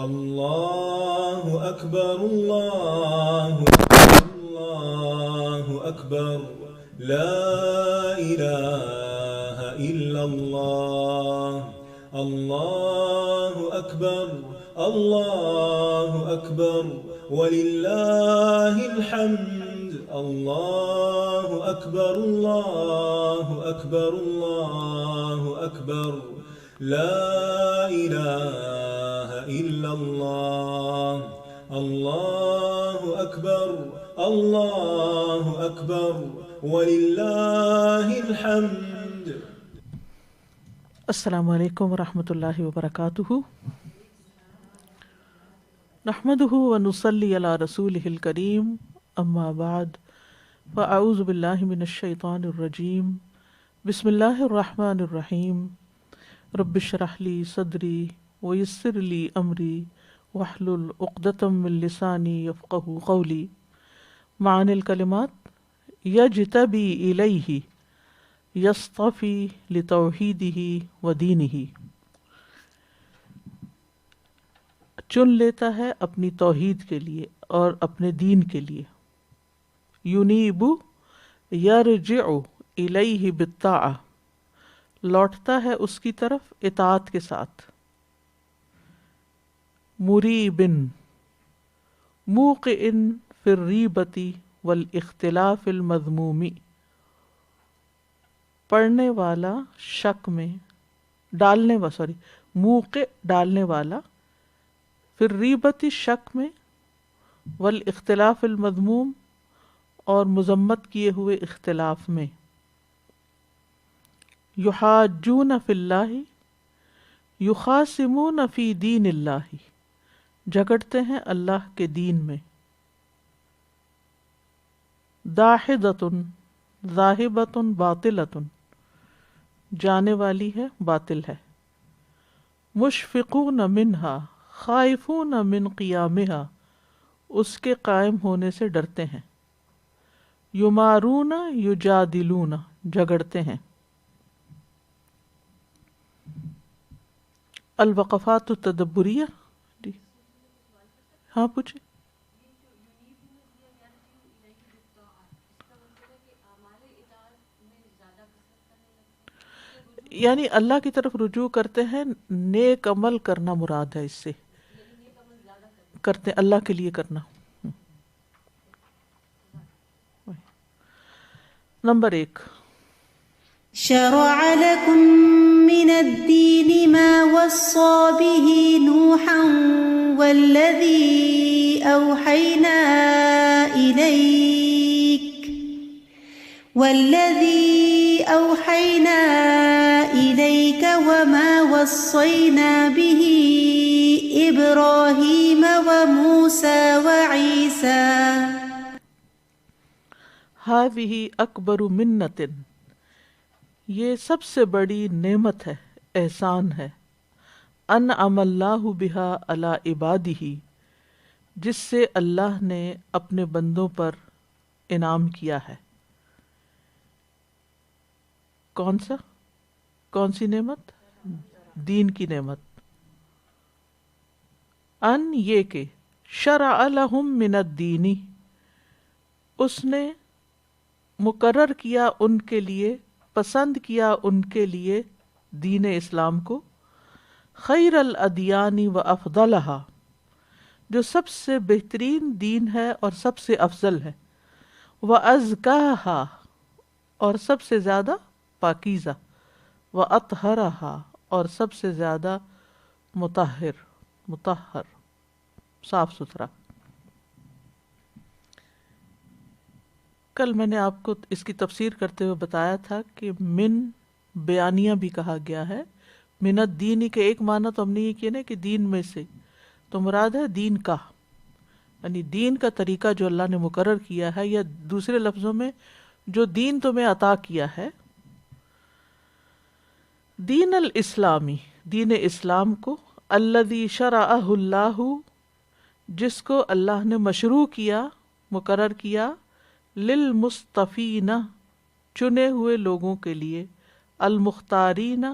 اللہ اکبر اللہ اکبر اللہ اکبر لا الہ الا اللہ اللہ اکبر اللہ اکبر وللہ الحمد اللہ اکبر اللہ اکبر اللہ اکبر لا الہ الا اللہ اللہ اکبر اللہ اکبر وللہ الحمد۔ السلام علیکم ورحمۃ اللہ وبرکاتہ۔ نحمده ونصلی علی رسولہ الکریم، اما بعد فاعوذ باللہ من الشیطان الرجیم، بسم اللہ الرحمن الرحیم۔ رب اشرح لی صدری ویسر لی امری واحلل عقدۃ من لسانی یفقہوا قولی۔ معانی الکلمات: یجتبی الیہ یصطفی لتوحیدہ ودینہ، چن لیتا ہے اپنی توحید کے لیے اور اپنے دین کے لیے۔ ینیب یرجع الیہ بالطاعہ، لوٹتا ہے اس کی طرف اطاعت کے ساتھ۔ مریب موقع فی الریبۃ والاختلاف المذموم، پڑھنے والا شک میں موقع ڈالنے والا، فی الریبۃ شک میں، والاختلاف المذموم اور مذمت کیے ہوئے اختلاف میں۔ یحاجون فی اللہ یخاصمون فی دین اللہ، جھگڑتے ہیں اللہ کے دین میں۔ داحضۃ ذاہبۃ باطلۃ، جانے والی ہے، باطل ہے۔ مشفقون منہا خائفون من قیامہا، اس کے قائم ہونے سے ڈرتے ہیں۔ یمارون یجادلون، جھگڑتے ہیں۔ الوقفات التدبریہ، ہاں پوچھیں۔ یعنی اللہ کی طرف رجوع کرتے ہیں، نیک عمل کرنا مراد ہے، اس سے کرتے اللہ کے لیے کرنا۔ نمبر 1، شرع لكم من الدين ما وصى به نوحا والذي أوحينا إليك وما وصينا به إبراهيم وموسى وعيسى۔ هذه اکبر منت، یہ سب سے بڑی نعمت ہے، احسان ہے۔ انعم اللہ بہا علی عبادہ، جس سے اللہ نے اپنے بندوں پر انعام کیا ہے۔ کون سی نعمت؟ دین کی نعمت۔ ان یہ کہ شرع لہم من الدین، اس نے مقرر کیا ان کے لیے، پسند کیا ان کے لیے دین اسلام کو، خیر الادیان و افضلہا، جو سب سے بہترین دین ہے اور سب سے افضل ہے، و ازکاہا، اور سب سے زیادہ پاکیزہ، و اطہرہا، اور سب سے زیادہ مطہر صاف ستھرا۔ کل میں نے آپ کو اس کی تفسیر کرتے ہوئے بتایا تھا کہ من بیانیہ بھی کہا گیا ہے۔ من الدین کے ایک معنی تو ہم نے یہ کیا نا کہ دین میں سے، تو مراد ہے دین کا، یعنی دین کا طریقہ جو اللہ نے مقرر کیا ہے، یا دوسرے لفظوں میں جو دین تمہیں عطا کیا ہے۔ دین الاسلامی، دین اسلام کو، الذی شرعہ اللہ، جس کو اللہ نے مشروع کیا، مقرر کیا، للمصطفین، چنے ہوئے لوگوں کے لیے، المختارین،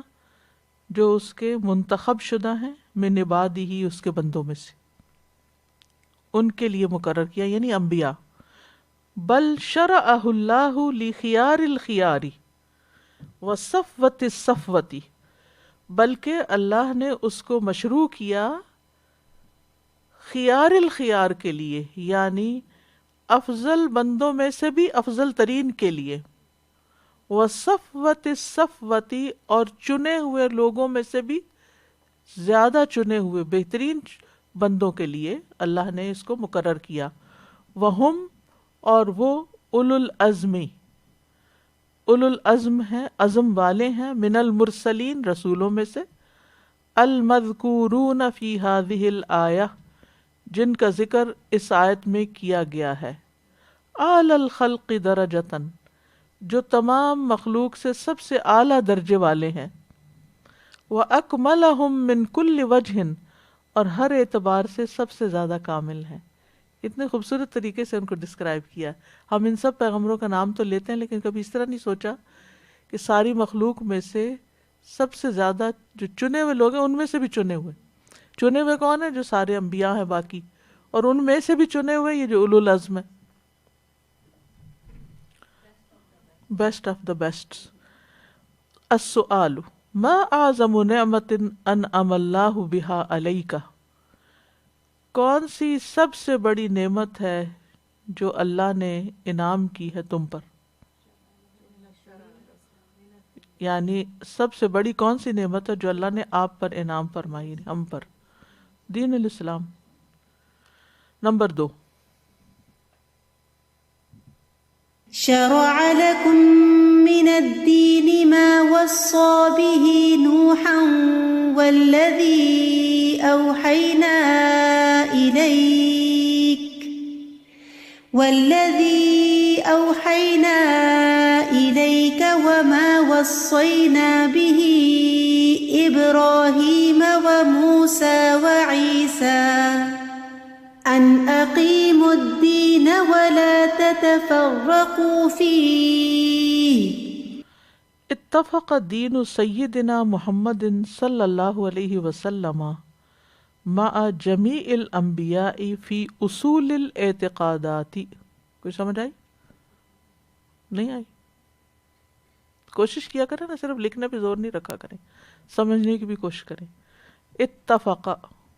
جو اس کے منتخب شدہ ہیں، من عبادہ ہی، اس کے بندوں میں سے، ان کے لیے مقرر کیا، یعنی انبیاء. بل شرعہ اللہ لخیار الخیاری وصفوت الصفوتی، بلکہ اللہ نے اس کو مشروع کیا خیار الخیار کے لیے، یعنی افضل بندوں میں سے بھی افضل ترین کے لیے، وصفوت الصفوتی، اور چنے ہوئے لوگوں میں سے بھی زیادہ چنے ہوئے بہترین بندوں کے لیے اللہ نے اس کو مقرر کیا. وہم، اور وہ، اولو العزمی، اولو العزم ہیں، عزم والے ہیں، من المرسلین، رسولوں میں سے، المذکورون فی ہذہ الآیہ، جن کا ذکر اس آیت میں کیا گیا ہے، اعلی الخلق درجتاً، جو تمام مخلوق سے سب سے اعلیٰ درجے والے ہیں، وَأَكْمَلَهُم مِّن كُلِّ وَجْهٍ، اور ہر اعتبار سے سب سے زیادہ کامل ہیں. اتنے خوبصورت طریقے سے ان کو ڈسکرائب کیا. ہم ان سب پیغمبروں کا نام تو لیتے ہیں لیکن کبھی اس طرح نہیں سوچا کہ ساری مخلوق میں سے سب سے زیادہ جو چنے ہوئے لوگ ہیں ان میں سے بھی چنے ہوئے. چنے ہوئے کون ہیں؟ جو سارے انبیاء ہیں باقی، اور ان میں سے بھی چنے ہوئے یہ جو اولو العزم ہے، بیسٹ آف دا بیسٹ. السؤال ما اعظم نعمت انعم اللہ بہا علیک، کون سی سب سے بڑی نعمت ہے جو اللہ نے انعام کی ہے تم پر، یعنی سب سے بڑی کون سی نعمت ہے جو اللہ نے آپ پر انعام فرمائی، ہم پر؟ دین الاسلام. نمبر 2، شرع لكم من الدين ما وصى به نوحا والذي أوحينا إليك وما وصينا به إبراهيم وموسى وعيسى أن أقيموا الدين ولا تتفرقوا فيه. اتفق دین سیدنا محمد صلی اللہ علیہ وسلم مع جمیع الانبیاء فی اصول الاعتقادات. کوئی سمجھ آئی؟ نہیں آئی؟ کوشش کیا کریں نا، صرف لکھنے پہ زور نہیں رکھا کریں، سمجھنے کی بھی کوشش کریں. اتفق،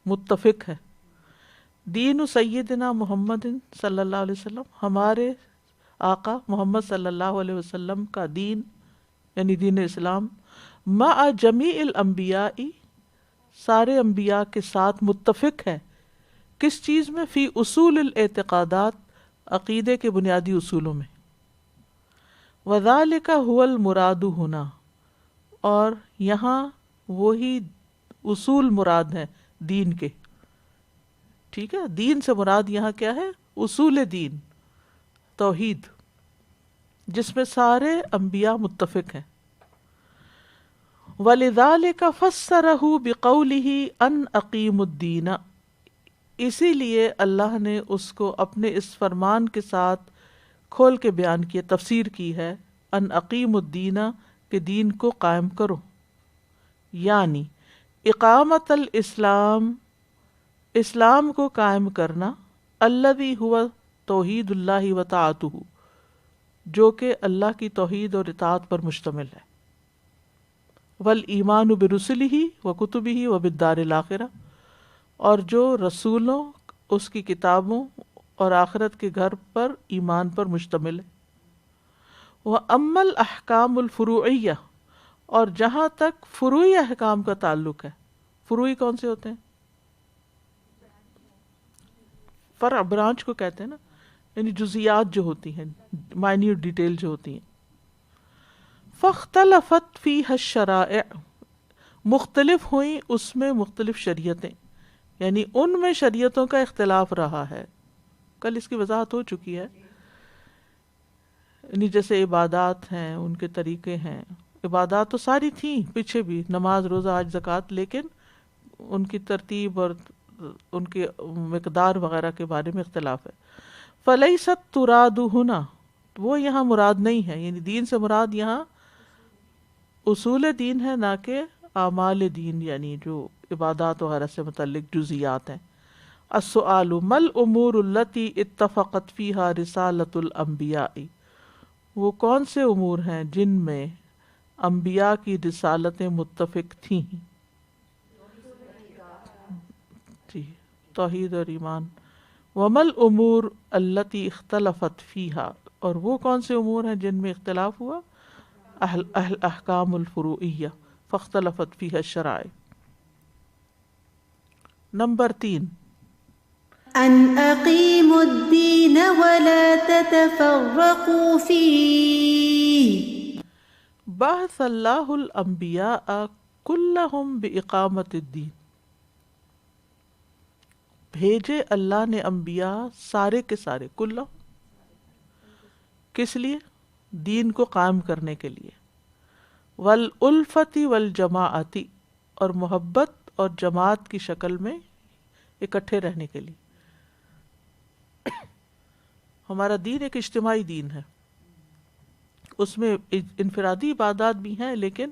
متفق ہے، دین سیدنا محمد صلی اللہ علیہ وسلم، ہمارے آقا محمد صلی اللہ علیہ وسلم کا دین یعنی دین اسلام، مع جمیع الانبیاء، سارے انبیاء کے ساتھ متفق ہے. کس چیز میں؟ فی اصول الاعتقادات، عقیدے کے بنیادی اصولوں میں. وذالک هو المراد ہونا، اور یہاں وہی اصول مراد ہیں دین کے. ٹھیک ہے، دین سے مراد یہاں کیا ہے؟ اصول دین، توحید، جس میں سارے انبیاء متفق ہیں. وَلِذَلِكَ فَسَّرَهُ بِقَوْلِهِ أَنْ أَقِيمُوا الدِّينَ، اسی لیے اللہ نے اس کو اپنے اس فرمان کے ساتھ کھول کے بیان کیا، تفسیر کی ہے، ان اقیم الدین، کہ دین کو قائم کرو، یعنی اقامت الاسلام، اسلام کو قائم کرنا، الذی ہوا توحید اللہ و طاعتہ، جو کہ اللہ کی توحید اور اطاعت پر مشتمل ہے. والایمان برسلہ و کتبہ و بالدار الآخرہ، اور جو رسولوں، اس کی کتابوں اور آخرت کے گھر پر ایمان پر مشتمل ہے. وَأَمَّا الْأَحْكَامُ الْفُرُوعِيَّةُ، اور جہاں تک فروعی احکام کا تعلق ہے، فروعی کون سے ہوتے ہیں؟ فرع، برانچ کو کہتے ہیں نا، یعنی جزیات جو ہوتی ہیں، مائنیوٹ ڈیٹیل جو ہوتی ہیں. فاختلفت فیہا الشرائع، مختلف ہوئیں اس میں مختلف شریعتیں، یعنی ان میں شریعتوں کا اختلاف رہا ہے. کل اس کی وضاحت ہو چکی ہے، یعنی جیسے عبادات ہیں، ان کے طریقے ہیں. عبادات تو ساری تھیں پیچھے بھی، نماز، روزہ، حج، زکوٰۃ، لیکن ان کی ترتیب اور ان کی مقدار وغیرہ کے بارے میں اختلاف ہے. فلیست تراد ہنا، وہ یہاں مراد نہیں ہے، یعنی دین سے مراد یہاں اصول دین ہے، نہ کہ اعمال دین یعنی جو عبادات وغیرہ سے متعلق جزیات ہیں. السؤال ما الامور التي اتفقت فيها رسالۃ الانبیاء، وہ کون سے امور ہیں جن میں انبیاء کی رسالتیں متفق تھیں؟ جی توحید اور ایمان. وما الامور التي اختلفت فيها، اور وہ کون سے امور ہیں جن میں اختلاف ہوا؟ احکام الفروعیہ فاختلفت فيها الشرائع. نمبر 3 ان اقیموا الدین ولا تتفرقوا فیہ. بعث اللہ الانبیاء کلہم باقامت الدین، بھیجے اللہ نے انبیاء سارے کے سارے، کلہم کس لیے؟ دین کو قائم کرنے کے لیے. والالفت والجماعت، اور محبت اور جماعت کی شکل میں اکٹھے رہنے کے لیے. ہمارا دین ایک اجتماعی دین ہے، اس میں انفرادی عبادات بھی ہیں، لیکن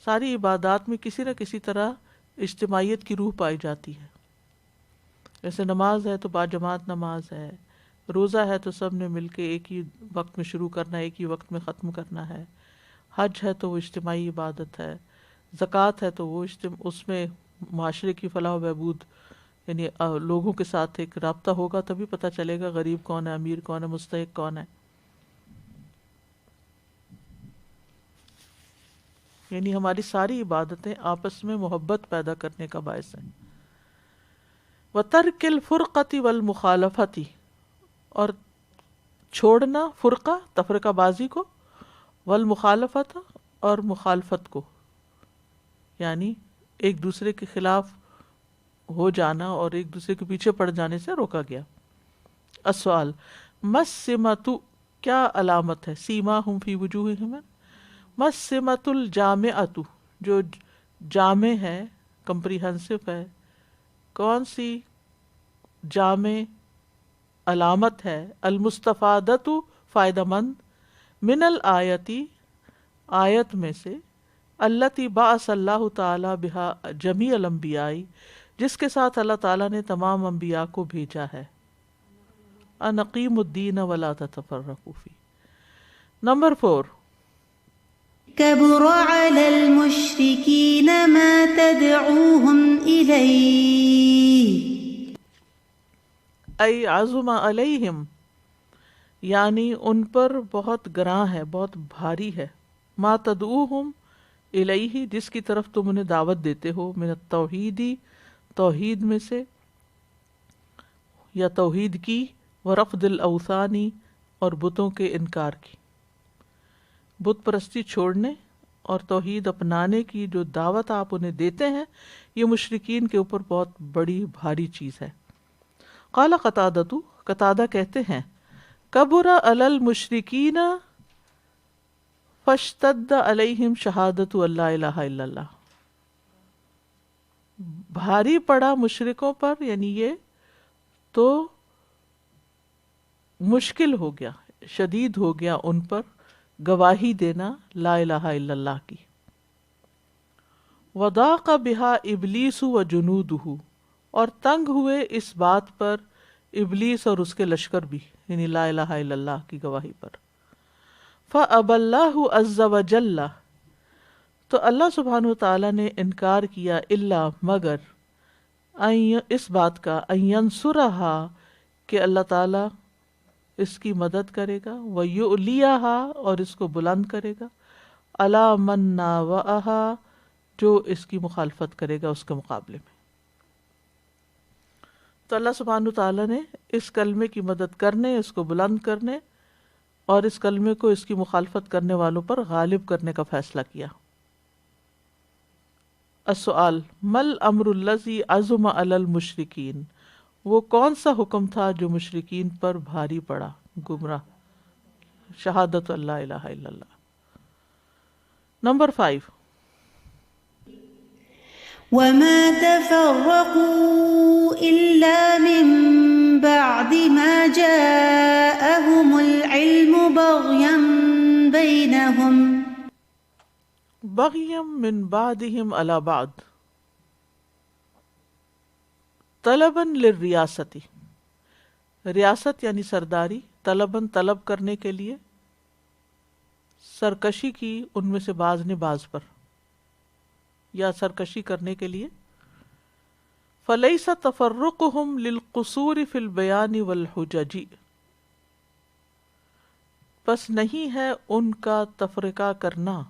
ساری عبادات میں کسی نہ کسی طرح اجتماعیت کی روح پائی جاتی ہے. جیسے نماز ہے تو باجماعت نماز ہے، روزہ ہے تو سب نے مل کے ایک ہی وقت میں شروع کرنا ہے، ایک ہی وقت میں ختم کرنا ہے. حج ہے تو وہ اجتماعی عبادت ہے. زکوٰۃ ہے تو وہ اس میں معاشرے کی فلاح و بہبود، یعنی لوگوں کے ساتھ ایک رابطہ ہوگا تبھی پتہ چلے گا غریب کون ہے، امیر کون ہے، مستحق کون ہے. یعنی ہماری ساری عبادتیں آپس میں محبت پیدا کرنے کا باعث ہیں. وَتَرْكِ الْفُرْقَةِ وَالْمُخَالَفَةِ، اور چھوڑنا فرقہ تفرقہ بازی کو، والمخالفت اور مخالفت کو، یعنی ایک دوسرے کے خلاف ہو جانا اور ایک دوسرے کے پیچھے پڑ جانے سے روکا گیا. السؤال ما السمۃ، کیا علامت ہے؟ سیماہم فی وجوہہم، ما السمۃ الجامعۃ، جو جامع ہے، کمپریہنسو ہے، کون سی جامع علامت ہے؟ المستفادۃ، فائدہ مند، من الآیتی، آیت میں سے، التی بعث اللہ تعالی بہا جمیع الانبیاء، جس کے ساتھ اللہ تعالیٰ نے تمام انبیاء کو بھیجا ہے. ان اقیموا الدین ولا تتفرقوا فیہ. نمبر 4 كبر على المشركين ما تدعوهم إليه. ای عظم علیہم، یعنی ان پر بہت گراں ہے، بہت بھاری ہے. ما تدعوہم الیہ، جس کی طرف تم انہیں دعوت دیتے ہو، من التوحیدی، توحید میں سے یا توحید کی، ورفض الاوثانی، اور بتوں کے انکار کی. بت پرستی چھوڑنے اور توحید اپنانے کی جو دعوت آپ انہیں دیتے ہیں، یہ مشرکین کے اوپر بہت بڑی بھاری چیز ہے. قال قتادہ، قتادہ کہتے ہیں، کبر علی المشرکین فاشتد علیہم شہادۃ اللہ الہ الا اللہ. بھاری پڑا مشرکوں پر، یعنی یہ تو مشکل ہو گیا، شدید ہو گیا ان پر گواہی دینا لا الہ الا اللہ کی. وضاق بہا ابلیس و جنودہ، اور تنگ ہوئے اس بات پر ابلیس اور اس کے لشکر بھی، یعنی لا الہ الا اللہ کی گواہی پر. فأبى اللہ عز وجل، تو اللہ سبحانہ وتعالی نے انکار کیا، الا مگر، اس بات کا، ان ینصرہا، کہ اللہ تعالی اس کی مدد کرے گا، ویعلیہا، اور اس کو بلند کرے گا، علی من ناوأہا، جو اس کی مخالفت کرے گا اس کے مقابلے میں. تو اللہ سبحانہ وتعالی نے اس کلمے کی مدد کرنے، اس کو بلند کرنے اور اس کلمے کو اس کی مخالفت کرنے والوں پر غالب کرنے کا فیصلہ کیا. السؤال مل امر الذی عظم علی المشرکین، وہ کون سا حکم تھا جو مشرکین پر بھاری پڑا، گمراہ؟ شہادت اللہ الہ الا اللہ. نمبر 5 وما تفرقوا إلا من بعد ما جاءهم العلم بغيا بينهم. بغیم من بعدہم علی بعد طلباً للریاستی، ریاست یعنی سرداری، طلباً طلب کرنے کے لیے، سرکشی کی ان میں سے بعض نے بعض پر، یا سرکشی کرنے کے لیے. فلیس تفرقہم للقصور فی البیان والحجج، پس نہیں ہے ان کا تفرقہ کرنا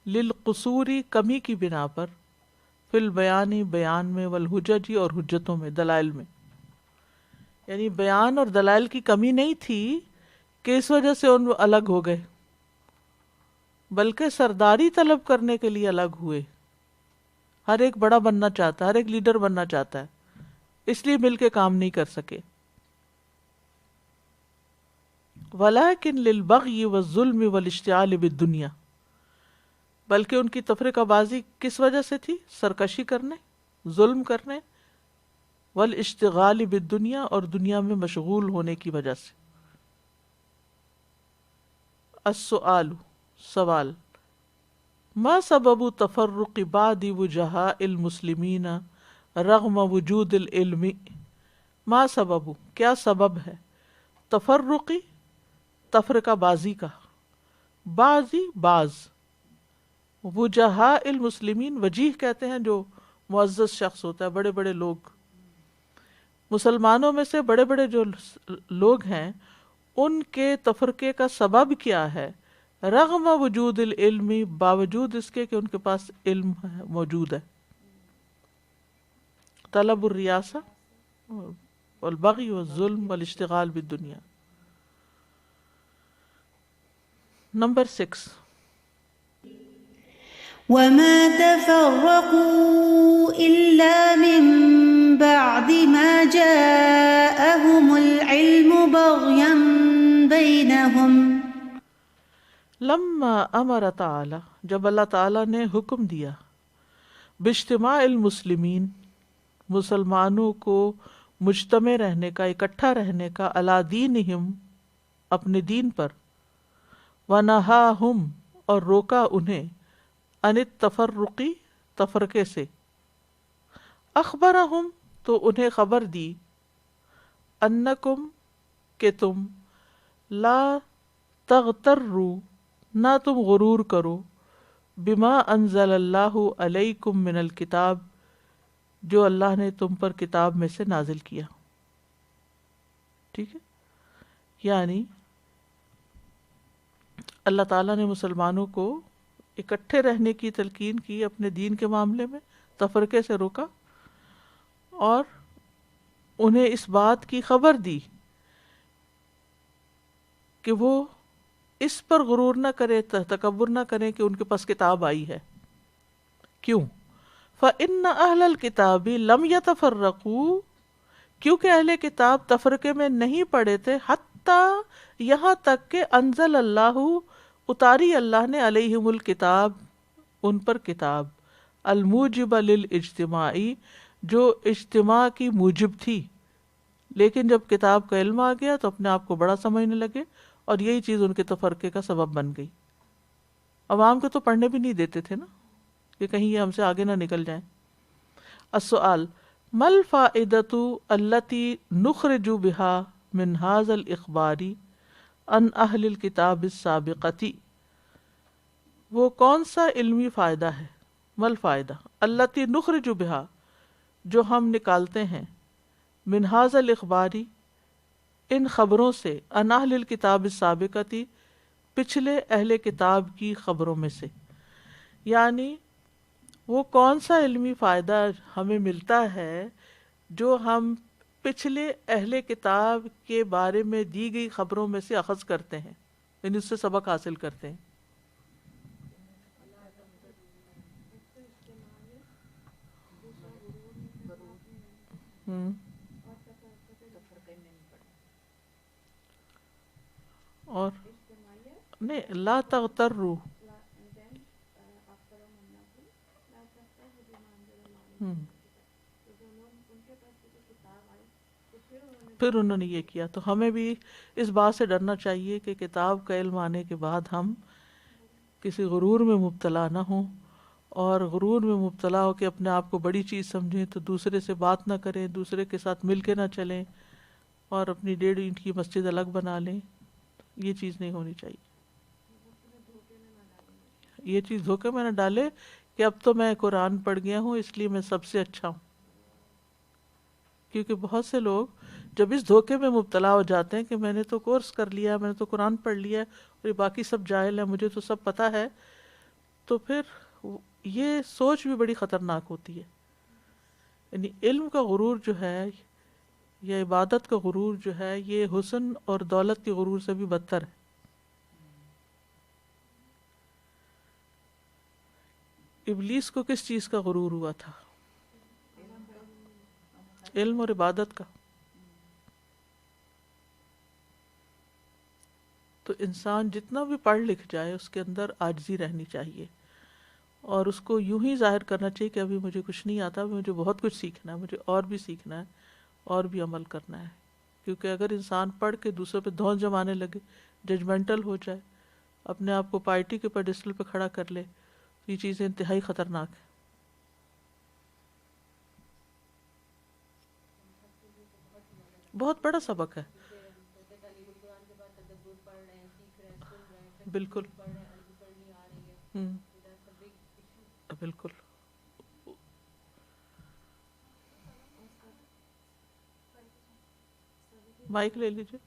للقصوری کمی کی بنا پر، فی البیان بیان میں، والحجج اور حجتوں میں، دلائل میں. یعنی بیان اور دلائل کی کمی نہیں تھی کہ اس وجہ سے ان الگ ہو گئے، بلکہ سرداری طلب کرنے کے لیے الگ ہوئے. ہر ایک بڑا بننا چاہتا ہے، ہر ایک لیڈر بننا چاہتا ہے، اس لیے مل کے کام نہیں کر سکے. وَلَكِنْ لِلْبَغْيِ وَالظُّلْمِ وَالِاشْتِعَالِ بِالدُّنْيَا، بلکہ ان کی تفرقہ بازی کس وجہ سے تھی؟ سرکشی کرنے، ظلم کرنے، والاشتغال بالدنیا، اور دنیا میں مشغول ہونے کی وجہ سے. السؤال، سوال، ما سبب تفرق بعض وجہاء المسلمین رغم وجود العلم، ما سبب، کیا سبب ہے، تفرقی، تفرقہ بازی کا، بعضی بعض، وجہاء المسلمین، وجیح کہتے ہیں جو معزز شخص ہوتا ہے، بڑے بڑے لوگ، مسلمانوں میں سے بڑے بڑے جو لوگ ہیں، ان کے تفرقے کا سبب کیا ہے؟ رغم وجود العلم، باوجود اس کے کہ ان کے پاس علم موجود ہے. طلب الریاسہ والبغی والظلم والاشتغال بالدنیا. نمبر 6، وما تفرقوا إلا من بعد ما جاءهم العلم بغيا بينهم. لما امر تعالی، جب اللہ تعالی نے حکم دیا، باجتماع المسلمین، مسلمانوں کو مجتمع رہنے کا، اکٹھا رہنے کا، علی دینہم، اپنے دین پر، ونہاہم، اور روکا انہیں، عن التفرقی، تفرقے سے، اخبرہم، تو انہیں خبر دی، انکم، کہ تم، لا تغتروا، نہ تم غرور کرو، بما انزل اللہ علیکم من الکتاب، جو اللہ نے تم پر کتاب میں سے نازل کیا. ٹھیک ہے، یعنی اللہ تعالیٰ نے مسلمانوں کو اکٹھے رہنے کی تلقین کی اپنے دین کے معاملے میں، تفرقے سے روکا، اور انہیں اس بات کی خبر دی کہ وہ اس پر غرور نہ کرے، تکبر نہ کریں کہ ان کے پاس کتاب آئی ہے. کیوں؟ فَإِنَّ أَهْلَ الْكِتَابِ لَمْ يَتَفَرَّقُوا، کیونکہ اہل کتاب تفرقے میں نہیں پڑے تھے، حتیٰ، یہاں تک کہ انزل اللہ، اتاری اللہ نے، علیہم الکتاب، ان پر کتاب، الموجب للاجتماع، جو اجتماع کی موجب تھی. لیکن جب کتاب کا علم آ گیا تو اپنے آپ کو بڑا سمجھنے لگے، اور یہی چیز ان کے تفرقے کا سبب بن گئی. عوام کو تو پڑھنے بھی نہیں دیتے تھے نا، کہ کہیں یہ ہم سے آگے نہ نکل جائیں. السؤال، ما الفائدۃ التی نخرج بها من هذا الاخبار عن اہل الکتاب السابقۃ، وہ کون سا علمی فائدہ ہے، ما الفائدہ التی نخرج بها، جو ہم نکالتے ہیں، من هذا الاخبار، ان خبروں سے، عن اہل الکتاب السابقۃ، پچھلے اہل کتاب کی خبروں میں سے. یعنی وہ کون سا علمی فائدہ ہمیں ملتا ہے جو ہم پچھلے اہل کتاب کے بارے میں دی گئی خبروں میں سے اخذ کرتے ہیں، یعنی اس سے سبق حاصل کرتے ہیں. اور نہیں، لا تغتروا، پھر انہوں نے یہ کیا. تو ہمیں بھی اس بات سے ڈرنا چاہیے کہ کتاب کا علم آنے کے بعد ہم کسی غرور میں مبتلا نہ ہوں، اور غرور میں مبتلا ہو کہ اپنے آپ کو بڑی چیز سمجھیں تو دوسرے سے بات نہ کریں، دوسرے کے ساتھ مل کے نہ چلیں، اور اپنی 1.5 اینٹ کی مسجد الگ بنا لیں. یہ چیز نہیں ہونی چاہیے. یہ چیز دھوکے میں نہ ڈالے کہ اب تو میں قرآن پڑھ گیا ہوں اس لیے میں سب سے اچھا ہوں. کیونکہ بہت سے لوگ جب اس دھوکے میں مبتلا ہو جاتے ہیں کہ میں نے تو کورس کر لیا ہے، میں نے تو قرآن پڑھ لیا ہے اور یہ باقی سب جاہل ہیں، مجھے تو سب پتہ ہے، تو پھر یہ سوچ بھی بڑی خطرناک ہوتی ہے. یعنی علم کا غرور جو ہے یا عبادت کا غرور جو ہے یہ حسن اور دولت کے غرور سے بھی بدتر ہے. ابلیس کو کس چیز کا غرور ہوا تھا؟ علم اور عبادت کا. تو انسان جتنا بھی پڑھ لکھ جائے اس کے اندر عاجزی رہنی چاہیے، اور اس کو یوں ہی ظاہر کرنا چاہیے کہ ابھی مجھے کچھ نہیں آتا، مجھے بہت کچھ سیکھنا ہے، مجھے اور بھی سیکھنا ہے اور بھی عمل کرنا ہے. کیونکہ اگر انسان پڑھ کے دوسرے پہ دھونس جمانے لگے، ججمنٹل ہو جائے، اپنے آپ کو پارٹی کے پیڈسٹل پہ کھڑا کر لے، یہ چیزیں انتہائی خطرناک ہیں. بہت بڑا سبق ہے. بالکل بالکل. مائک لے لیجیے.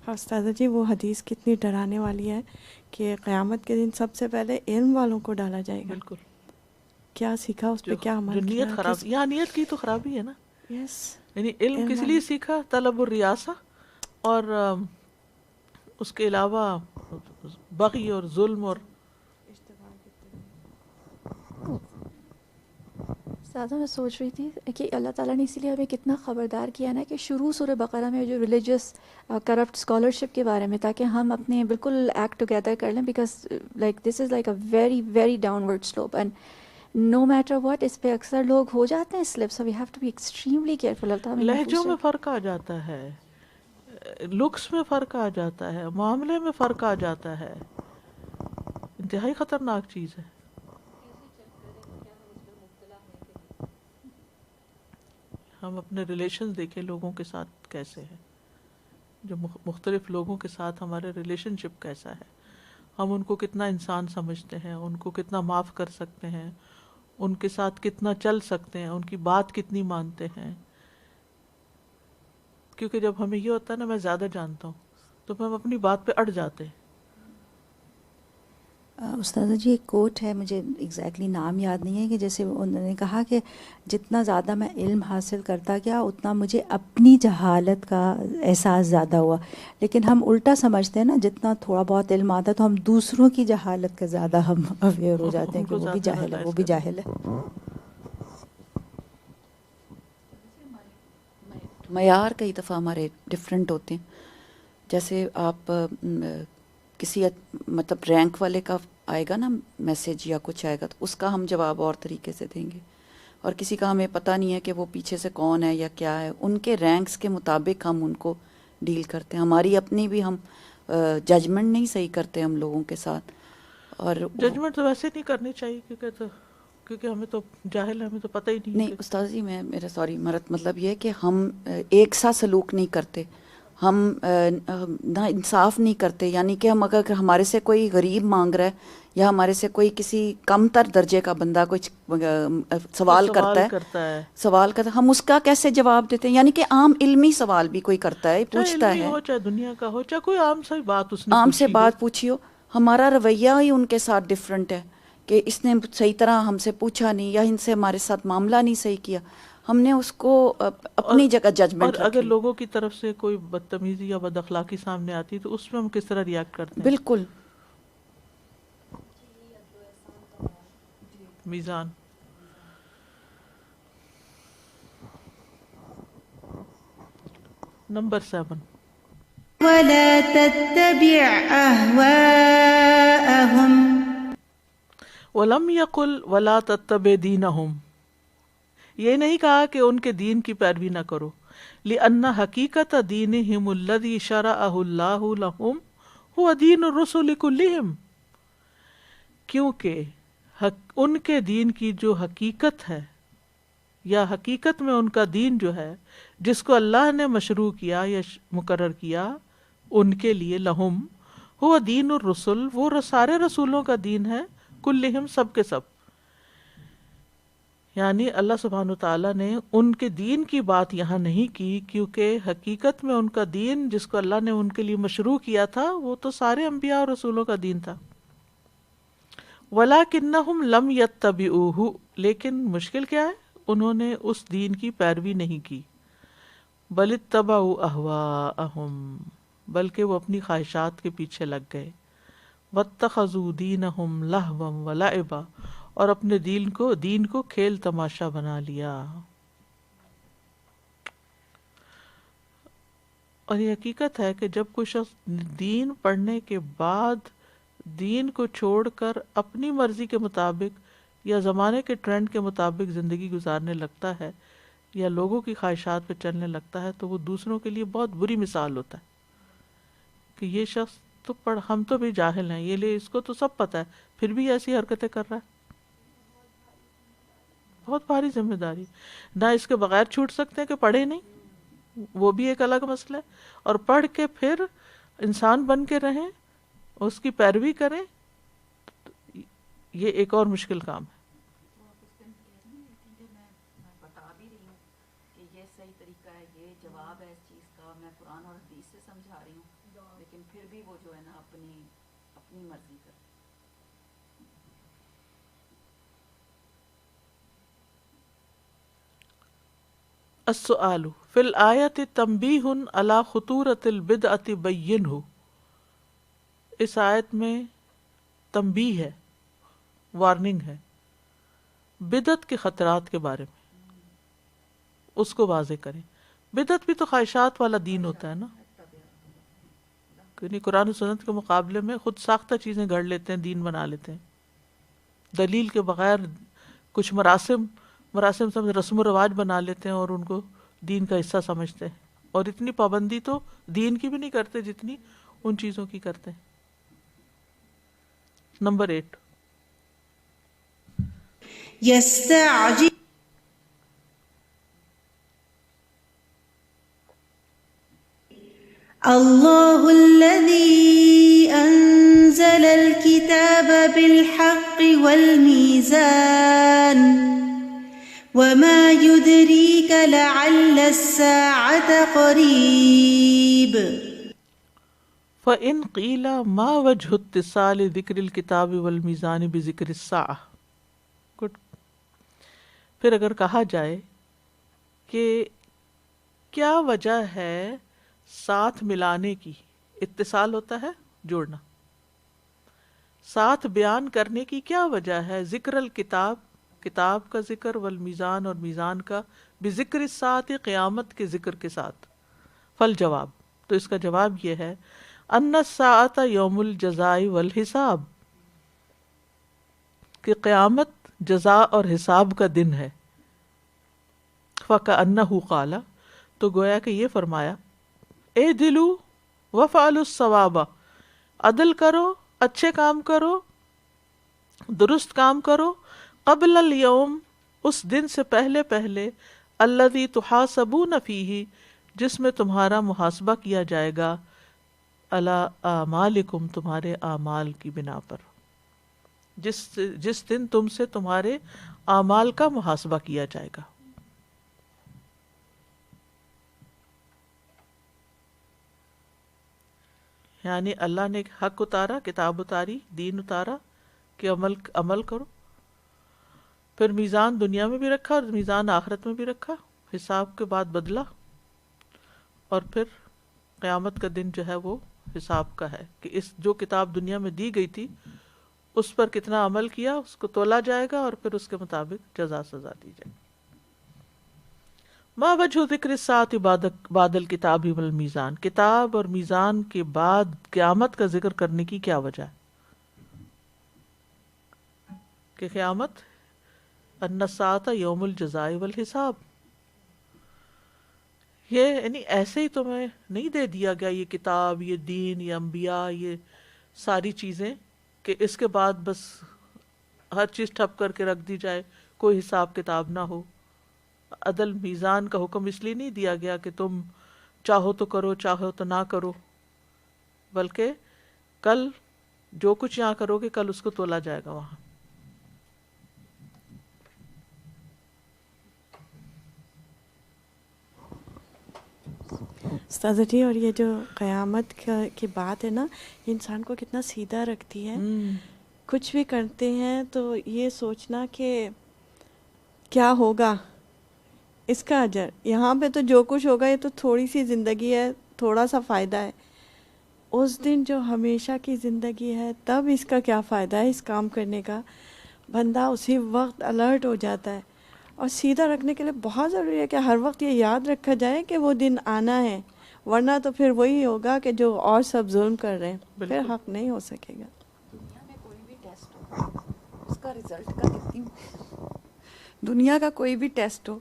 استاذہ جی وہ حدیث کتنی ڈرانے والی ہے کہ قیامت کے دن سب سے پہلے علم والوں کو ڈالا جائے گا. بالکل. کیا سیکھا اس پہ کیا عمل جو کیا. نیت خراب، یہاں نیت کی تو خرابی ہے نا. یس. یعنی علم کس لیے سیکھا؟ طلب الریاسہ، اور اس کے علاوہ بغی اور ظلم اور زیادہ. میں سوچ رہی تھی کہ اللہ تعالیٰ نے اسی لیے ہمیں کتنا خبردار کیا نا کہ شروع سورہ بقرہ میں جو ریلیجیس کرپٹ اسکالرشپ کے بارے میں، تاکہ ہم اپنے بالکل ایکٹ ٹوگیدر کر لیں، because like this is like a very very downward slope, and no matter what اس پہ اکثر لوگ ہو جاتے ہیں slip. So we have to be extremely careful. لہجوں میں فرق آ جاتا ہے، لکس میں فرق آ جاتا ہے، معاملے میں فرق آ جاتا ہے. انتہائی خطرناک چیز ہے. ہم اپنے ریلیشن دیکھیں لوگوں کے ساتھ کیسے ہیں، جو مختلف لوگوں کے ساتھ ہمارے ریلیشن شپ کیسا ہے، ہم ان کو کتنا انسان سمجھتے ہیں، ان کو کتنا معاف کر سکتے ہیں، ان کے ساتھ کتنا چل سکتے ہیں، ان کی بات کتنی مانتے ہیں. کیونکہ جب ہمیں یہ ہوتا ہے نا میں زیادہ جانتا ہوں تو ہم اپنی بات پہ اڑ جاتے ہیں. استاذہ جی ایک کوٹ ہے، مجھے ایگزیکٹلی نام یاد نہیں ہے، کہ جیسے انہوں نے کہا کہ جتنا زیادہ میں علم حاصل کرتا گیا اتنا مجھے اپنی جہالت کا احساس زیادہ ہوا. لیکن ہم الٹا سمجھتے ہیں نا، جتنا تھوڑا بہت علم آتا تو ہم دوسروں کی جہالت کا زیادہ ہم اویئر ہو جاتے ہیں کہ وہ بھی جاہل ہے، وہ بھی جاہل ہے. معیار کئی دفعہ ہمارے ڈفرینٹ ہوتے ہیں. جیسے آپ کسی مطلب رینک والے کا آئے گا نا میسج یا کچھ آئے گا تو اس کا ہم جواب اور طریقے سے دیں گے، اور کسی کا ہمیں پتہ نہیں ہے کہ وہ پیچھے سے کون ہے یا کیا ہے، ان کے رینکس کے مطابق ہم ان کو ڈیل کرتے ہیں. ہماری اپنی بھی ہم ججمنٹ نہیں صحیح کرتے ہم لوگوں کے ساتھ. اور ججمنٹ تو ویسے نہیں کرنی چاہیے کیونکہ ہمیں تو جاہل ہے، ہمیں تو پتہ ہی نہیں. استاد جی میرا مطلب یہ ہے کہ ہم ایک سا سلوک نہیں کرتے، ہم نا انصاف نہیں کرتے. یعنی کہ ہم اگر ہمارے سے کوئی غریب مانگ رہا ہے یا ہمارے سے کوئی کسی کم تر درجے کا بندہ کچھ سوال کرتا ہے ہم اس کا کیسے جواب دیتے ہیں. یعنی کہ عام علمی سوال بھی کوئی کرتا ہے، پوچھتا ہے، چاہے دنیا کا ہو چاہے کوئی عام سی بات اس نے عام سے بات پوچھی ہو، ہمارا رویہ ہی ان کے ساتھ ڈفرینٹ ہے کہ اس نے صحیح طرح ہم سے پوچھا نہیں، یا ان سے ہمارے ساتھ معاملہ نہیں صحیح کیا. ہم نے اس کو اپنی جگہ ججمنٹ رکھی. اور اگر لوگوں کی طرف سے کوئی بدتمیزی یا بد اخلاقی سامنے آتی تو اس میں ہم کس طرح ریئیکٹ کرتے ہیں؟ بالکل. میزان. نمبر 7 ولا تتبع أهواءهم ولم يقل ولا تتبع دينهم. یہ نہیں کہا کہ ان کے دین کی پیروی نہ کرو. لِأَنَّ حَقِيقَةَ دِينِهِمُ الَّذِي شَرَعَهُ اللَّهُ لَهُمْ هُوَ دِينُ الرُّسُلِ كُلِّهِمْ، کیونکہ ان کے دین کی جو حقیقت ہے یا حقیقت میں ان کا دین جو ہے جس کو اللہ نے مشروع کیا یا مقرر کیا ان کے لیے، لہم ہوا دین الرسل، وہ سارے رسولوں کا دین ہے، کلہم سب کے سب. یعنی اللہ سبحانہ وتعالیٰ نے ان کے دین کی بات یہاں نہیں کی، کیونکہ حقیقت میں ان کا دین جس کو اللہ نے ان کے لیے مشروع کیا تھا وہ تو سارے انبیاء اور رسولوں کا دین تھا. وَلَكِنَّهُمْ لَمْ يَتَّبِعُوهُ، لیکن مشکل کیا ہے، انہوں نے اس دین کی پیروی نہیں کی. بل اتبعوا اهواءهم، بلکہ وہ اپنی خواہشات کے پیچھے لگ گئے. واتخذوا دینہم لہوا ولعبا، اور اپنے دین کو کھیل تماشا بنا لیا. اور یہ حقیقت ہے کہ جب کوئی شخص دین پڑھنے کے بعد دین کو چھوڑ کر اپنی مرضی کے مطابق یا زمانے کے ٹرینڈ کے مطابق زندگی گزارنے لگتا ہے یا لوگوں کی خواہشات پہ چلنے لگتا ہے تو وہ دوسروں کے لیے بہت بری مثال ہوتا ہے کہ یہ شخص تو ہم تو بھی جاہل ہیں، یہ اس کو تو سب پتہ ہے پھر بھی ایسی حرکتیں کر رہا ہے. بہت بھاری ذمہ داری، نہ اس کے بغیر چھوٹ سکتے ہیں کہ پڑھے نہیں، وہ بھی ایک الگ مسئلہ ہے، اور پڑھ کے پھر انسان بن کے رہیں، اس کی پیروی کریں، یہ ایک اور مشکل کام ہے. میں بتا بھی رہی ہوں کہ یہ صحیح طریقہ ہے، یہ جواب ہے اس چیز کا، میں قرآن اور حدیث سے سمجھا رہی ہوں، لیکن پھر بھی وہ جو ہے نا اپنی مرضی کر. السؤال فی الآیت تنبیہ علی خطورۃ البدعۃ بینہ، اس آیت میں تنبیہ ہے، وارننگ ہے بدعت کے خطرات کے بارے میں، اس کو واضح کریں. بدعت بھی تو خواہشات والا دین ہوتا ہے نا، یعنی قرآن و سنت کے مقابلے میں خود ساختہ چیزیں گھڑ لیتے ہیں، دین بنا لیتے ہیں، دلیل کے بغیر کچھ مراسم سمجھ رسم و رواج بنا لیتے ہیں اور ان کو دین کا حصہ سمجھتے ہیں، اور اتنی پابندی تو دین کی بھی نہیں کرتے جتنی ان چیزوں کی کرتے ہیں. نمبر 8 يستعجل الله الذي أنزل الكتاب بالحق والميزان وما يدريك لعل الساعة قريب. فَإِنْ قِيلَ مَا وَجْهُ اتصال ذکر الکتاب والمیزان بذکر الساعة. گڈ. پھر اگر کہا جائے کہ کیا وجہ ہے ساتھ ملانے کی، اتصال ہوتا ہے جوڑنا، ساتھ بیان کرنے کی کیا وجہ ہے ذکر الکتاب، کتاب کا ذکر، والمیزان اور میزان کا، بذکر الساعۃ قیامت کے ذکر کے ساتھ. فالجواب، تو اس کا جواب یہ ہے ان الساعۃ یوم الجزاء والحساب، کہ قیامت جزا اور حساب کا دن ہے. فَكَأَنَّهُ قَالَ، تو گویا کہ یہ فرمایا، اعدلوا وفعلوا الصواب، عدل کرو، اچھے کام کرو، درست کام کرو، قبل الیوم، اس دن سے پہلے، الذی تحاسبون فیہ، جس میں تمہارا محاسبہ کیا جائے گا، علی اعمالکم، تمہارے اعمال کی بنا پر، جس دن تم سے تمہارے اعمال کا محاسبہ کیا جائے گا. یعنی اللہ نے حق اتارا، کتاب اتاری، دین اتارا کہ عمل کرو، پھر میزان دنیا میں بھی رکھا اور میزان آخرت میں بھی رکھا، حساب کے بعد بدلا، اور پھر قیامت کا دن جو ہے وہ حساب کا ہے کہ اس جو کتاب دنیا میں دی گئی تھی اس پر کتنا عمل کیا، اس کو تولا جائے گا اور پھر اس کے مطابق جزا سزا دی جائے گی. ما وجہ ذکر الساعۃ بعد الکتاب والمیزان، کتاب اور میزان کے بعد قیامت کا ذکر کرنے کی کیا وجہ ہے کہ قیامت ان الساعۃ یوم الجزاء والحساب. یہ یعنی ایسے ہی تمہیں نہیں دے دیا گیا یہ کتاب، یہ دین، یہ انبیاء، یہ ساری چیزیں کہ اس کے بعد بس ہر چیز ٹھپ کر کے رکھ دی جائے، کوئی حساب کتاب نہ ہو. عدل میزان کا حکم اس لیے نہیں دیا گیا کہ تم چاہو تو کرو چاہو تو نہ کرو، بلکہ کل جو کچھ یہاں کرو گے کل اس کو تولا جائے گا وہاں. استاذہ جی، اور یہ جو قیامت کی بات ہے نا، یہ انسان کو کتنا سیدھا رکھتی ہے. کچھ بھی کرتے ہیں تو یہ سوچنا کہ کیا ہوگا اس کا اجر. یہاں پہ تو جو کچھ ہوگا یہ تو تھوڑی سی زندگی ہے، تھوڑا سا فائدہ ہے. اس دن جو ہمیشہ کی زندگی ہے تب اس کا کیا فائدہ ہے اس کام کرنے کا. بندہ اسی وقت الرٹ ہو جاتا ہے. اور سیدھا رکھنے کے لیے بہت ضروری ہے کہ ہر وقت یہ یاد رکھا جائے کہ وہ دن آنا ہے، ورنہ تو پھر وہی ہوگا کہ جو اور سب ظلم کر رہے ہیں، پھر حق نہیں ہو سکے گا. دنیا میں کوئی بھی ٹیسٹ ہو، اس کا رزلٹ کا کتنی، دنیا کا کوئی بھی ٹیسٹ ہو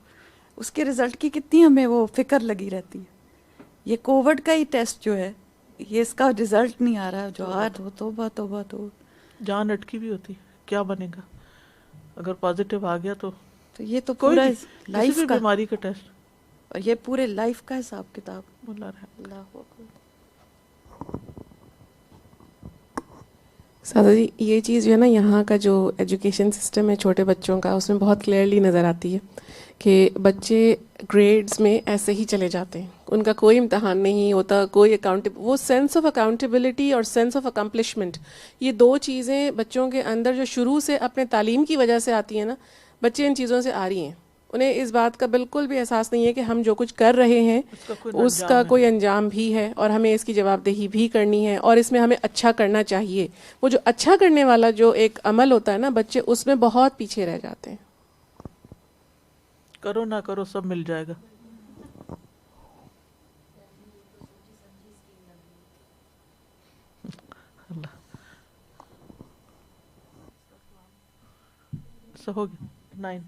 اس کے رزلٹ کی کتنی ہمیں وہ فکر لگی رہتی ہے. یہ کووڈ کا ہی ٹیسٹ جو ہے، یہ اس کا رزلٹ نہیں آ رہا، جو آج ہو توبہ توبہ تو جان اٹکی بھی ہوتی، کیا بنے گا اگر پازیٹیو آ گیا تو یہ تو کوئی پورا کسی لائف بھی کا، بیماری کا ٹیسٹ. اور یہ پورے لائف کا حساب کتاب. اللہ رحم. اللہ اکبر. سادہ جی، یہ چیز جو ہے نا، یہاں کا جو ایجوکیشن سسٹم ہے چھوٹے بچوں کا، اس میں بہت کلیئرلی نظر آتی ہے کہ بچے گریڈز میں ایسے ہی چلے جاتے ہیں، ان کا کوئی امتحان نہیں ہوتا، کوئی وہ سینس آف اکاؤنٹیبلٹی اور سینس آف اکمپلشمنٹ، یہ دو چیزیں بچوں کے اندر جو شروع سے اپنے تعلیم کی وجہ سے آتی ہیں نا، بچے ان چیزوں سے آ رہی ہیں. انہیں اس بات کا بالکل بھی احساس نہیں ہے کہ ہم جو کچھ کر رہے ہیں اس کا کوئی انجام بھی ہے اور ہمیں اس کی جواب دہی بھی کرنی ہے، اور اس میں ہمیں اچھا کرنا چاہیے. وہ جو اچھا کرنے والا جو ایک عمل ہوتا ہے نا، بچے اس میں بہت پیچھے رہ جاتے ہیں. کرو نہ کرو سب مل جائے گا. اللہ سب ہو گیا. 9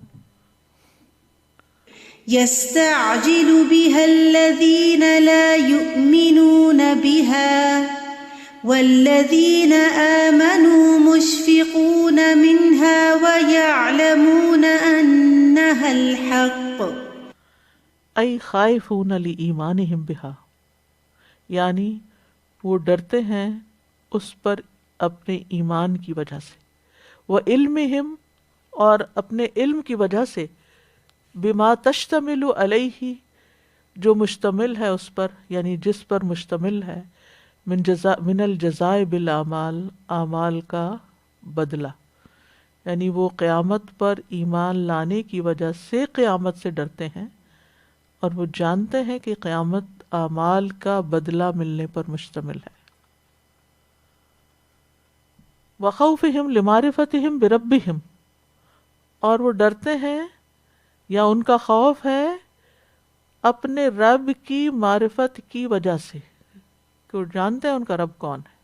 يستعجل بها الذين لا يؤمنون بها والذين آمنوا مشفقون منها ويعلمون أنها الحق ای خائفون لایمانہم بہا، یعنی وہ ڈرتے ہیں اس پر اپنے ایمان کی وجہ سے، وعلمہم اور اپنے علم کی وجہ سے، بما تشتمل علیہ جو مشتمل ہے اس پر، یعنی جس پر مشتمل ہے، من الجزاء بالاعمال، اعمال کا بدلہ. یعنی وہ قیامت پر ایمان لانے کی وجہ سے قیامت سے ڈرتے ہیں، اور وہ جانتے ہیں کہ قیامت اعمال کا بدلہ ملنے پر مشتمل ہے. وخوفہم لمعرفتہم بربہم، اور وہ ڈرتے ہیں یا ان کا خوف ہے اپنے رب کی معرفت کی وجہ سے، کہ وہ جانتے ہیں ان کا رب کون ہے.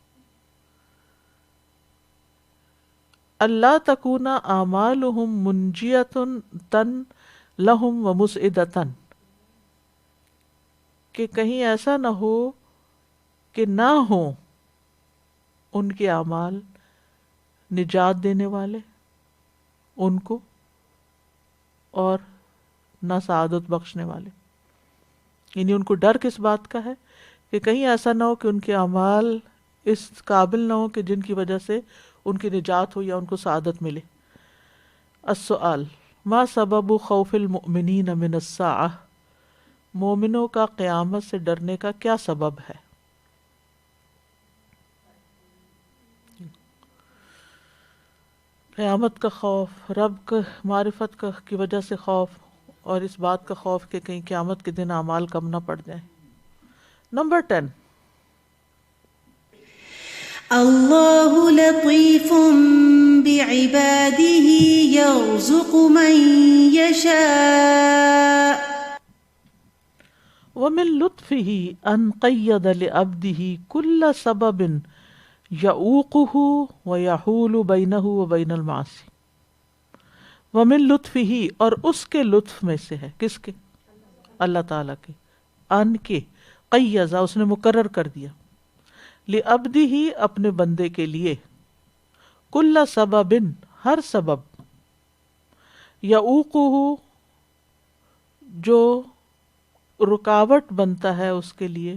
اللہ تکون اعمالہم منجیۃ لہم ومسعدۃ، کہ کہیں ایسا نہ ہو کہ نہ ہوں ان کے اعمال نجات دینے والے ان کو اور نہ سعادت بخشنے والے. یعنی ان کو ڈر کس بات کا ہے کہ کہیں ایسا نہ ہو کہ ان کے اعمال اس قابل نہ ہو کہ جن کی وجہ سے ان کی نجات ہو یا ان کو سعادت ملے. السؤال ما سبب خوف المؤمنین من الساعہ، مومنوں کا قیامت سے ڈرنے کا کیا سبب ہے؟ قیامت کا خوف، رب کا معرفت کی وجہ سے خوف، اور اس بات کا خوف کہ کہیں قیامت کے دن اعمال کم نہ پڑ جائیں. نمبر 10 اللہ لطیف بعباده یرزق من یشاء ومن لطفه ان قید لعبده كل سبب یعوقه ویحول بینه وبین المعاصی ومن لطفہ، اور اس کے لطف میں سے ہے، کس کے؟ اللہ تعالیٰ کے، ان کے قیضا، اس نے مقرر کر دیا، لعبدہ، اپنے بندے کے لیے، کل سبب، ہر سبب، یعوقہ، جو رکاوٹ بنتا ہے اس کے لیے،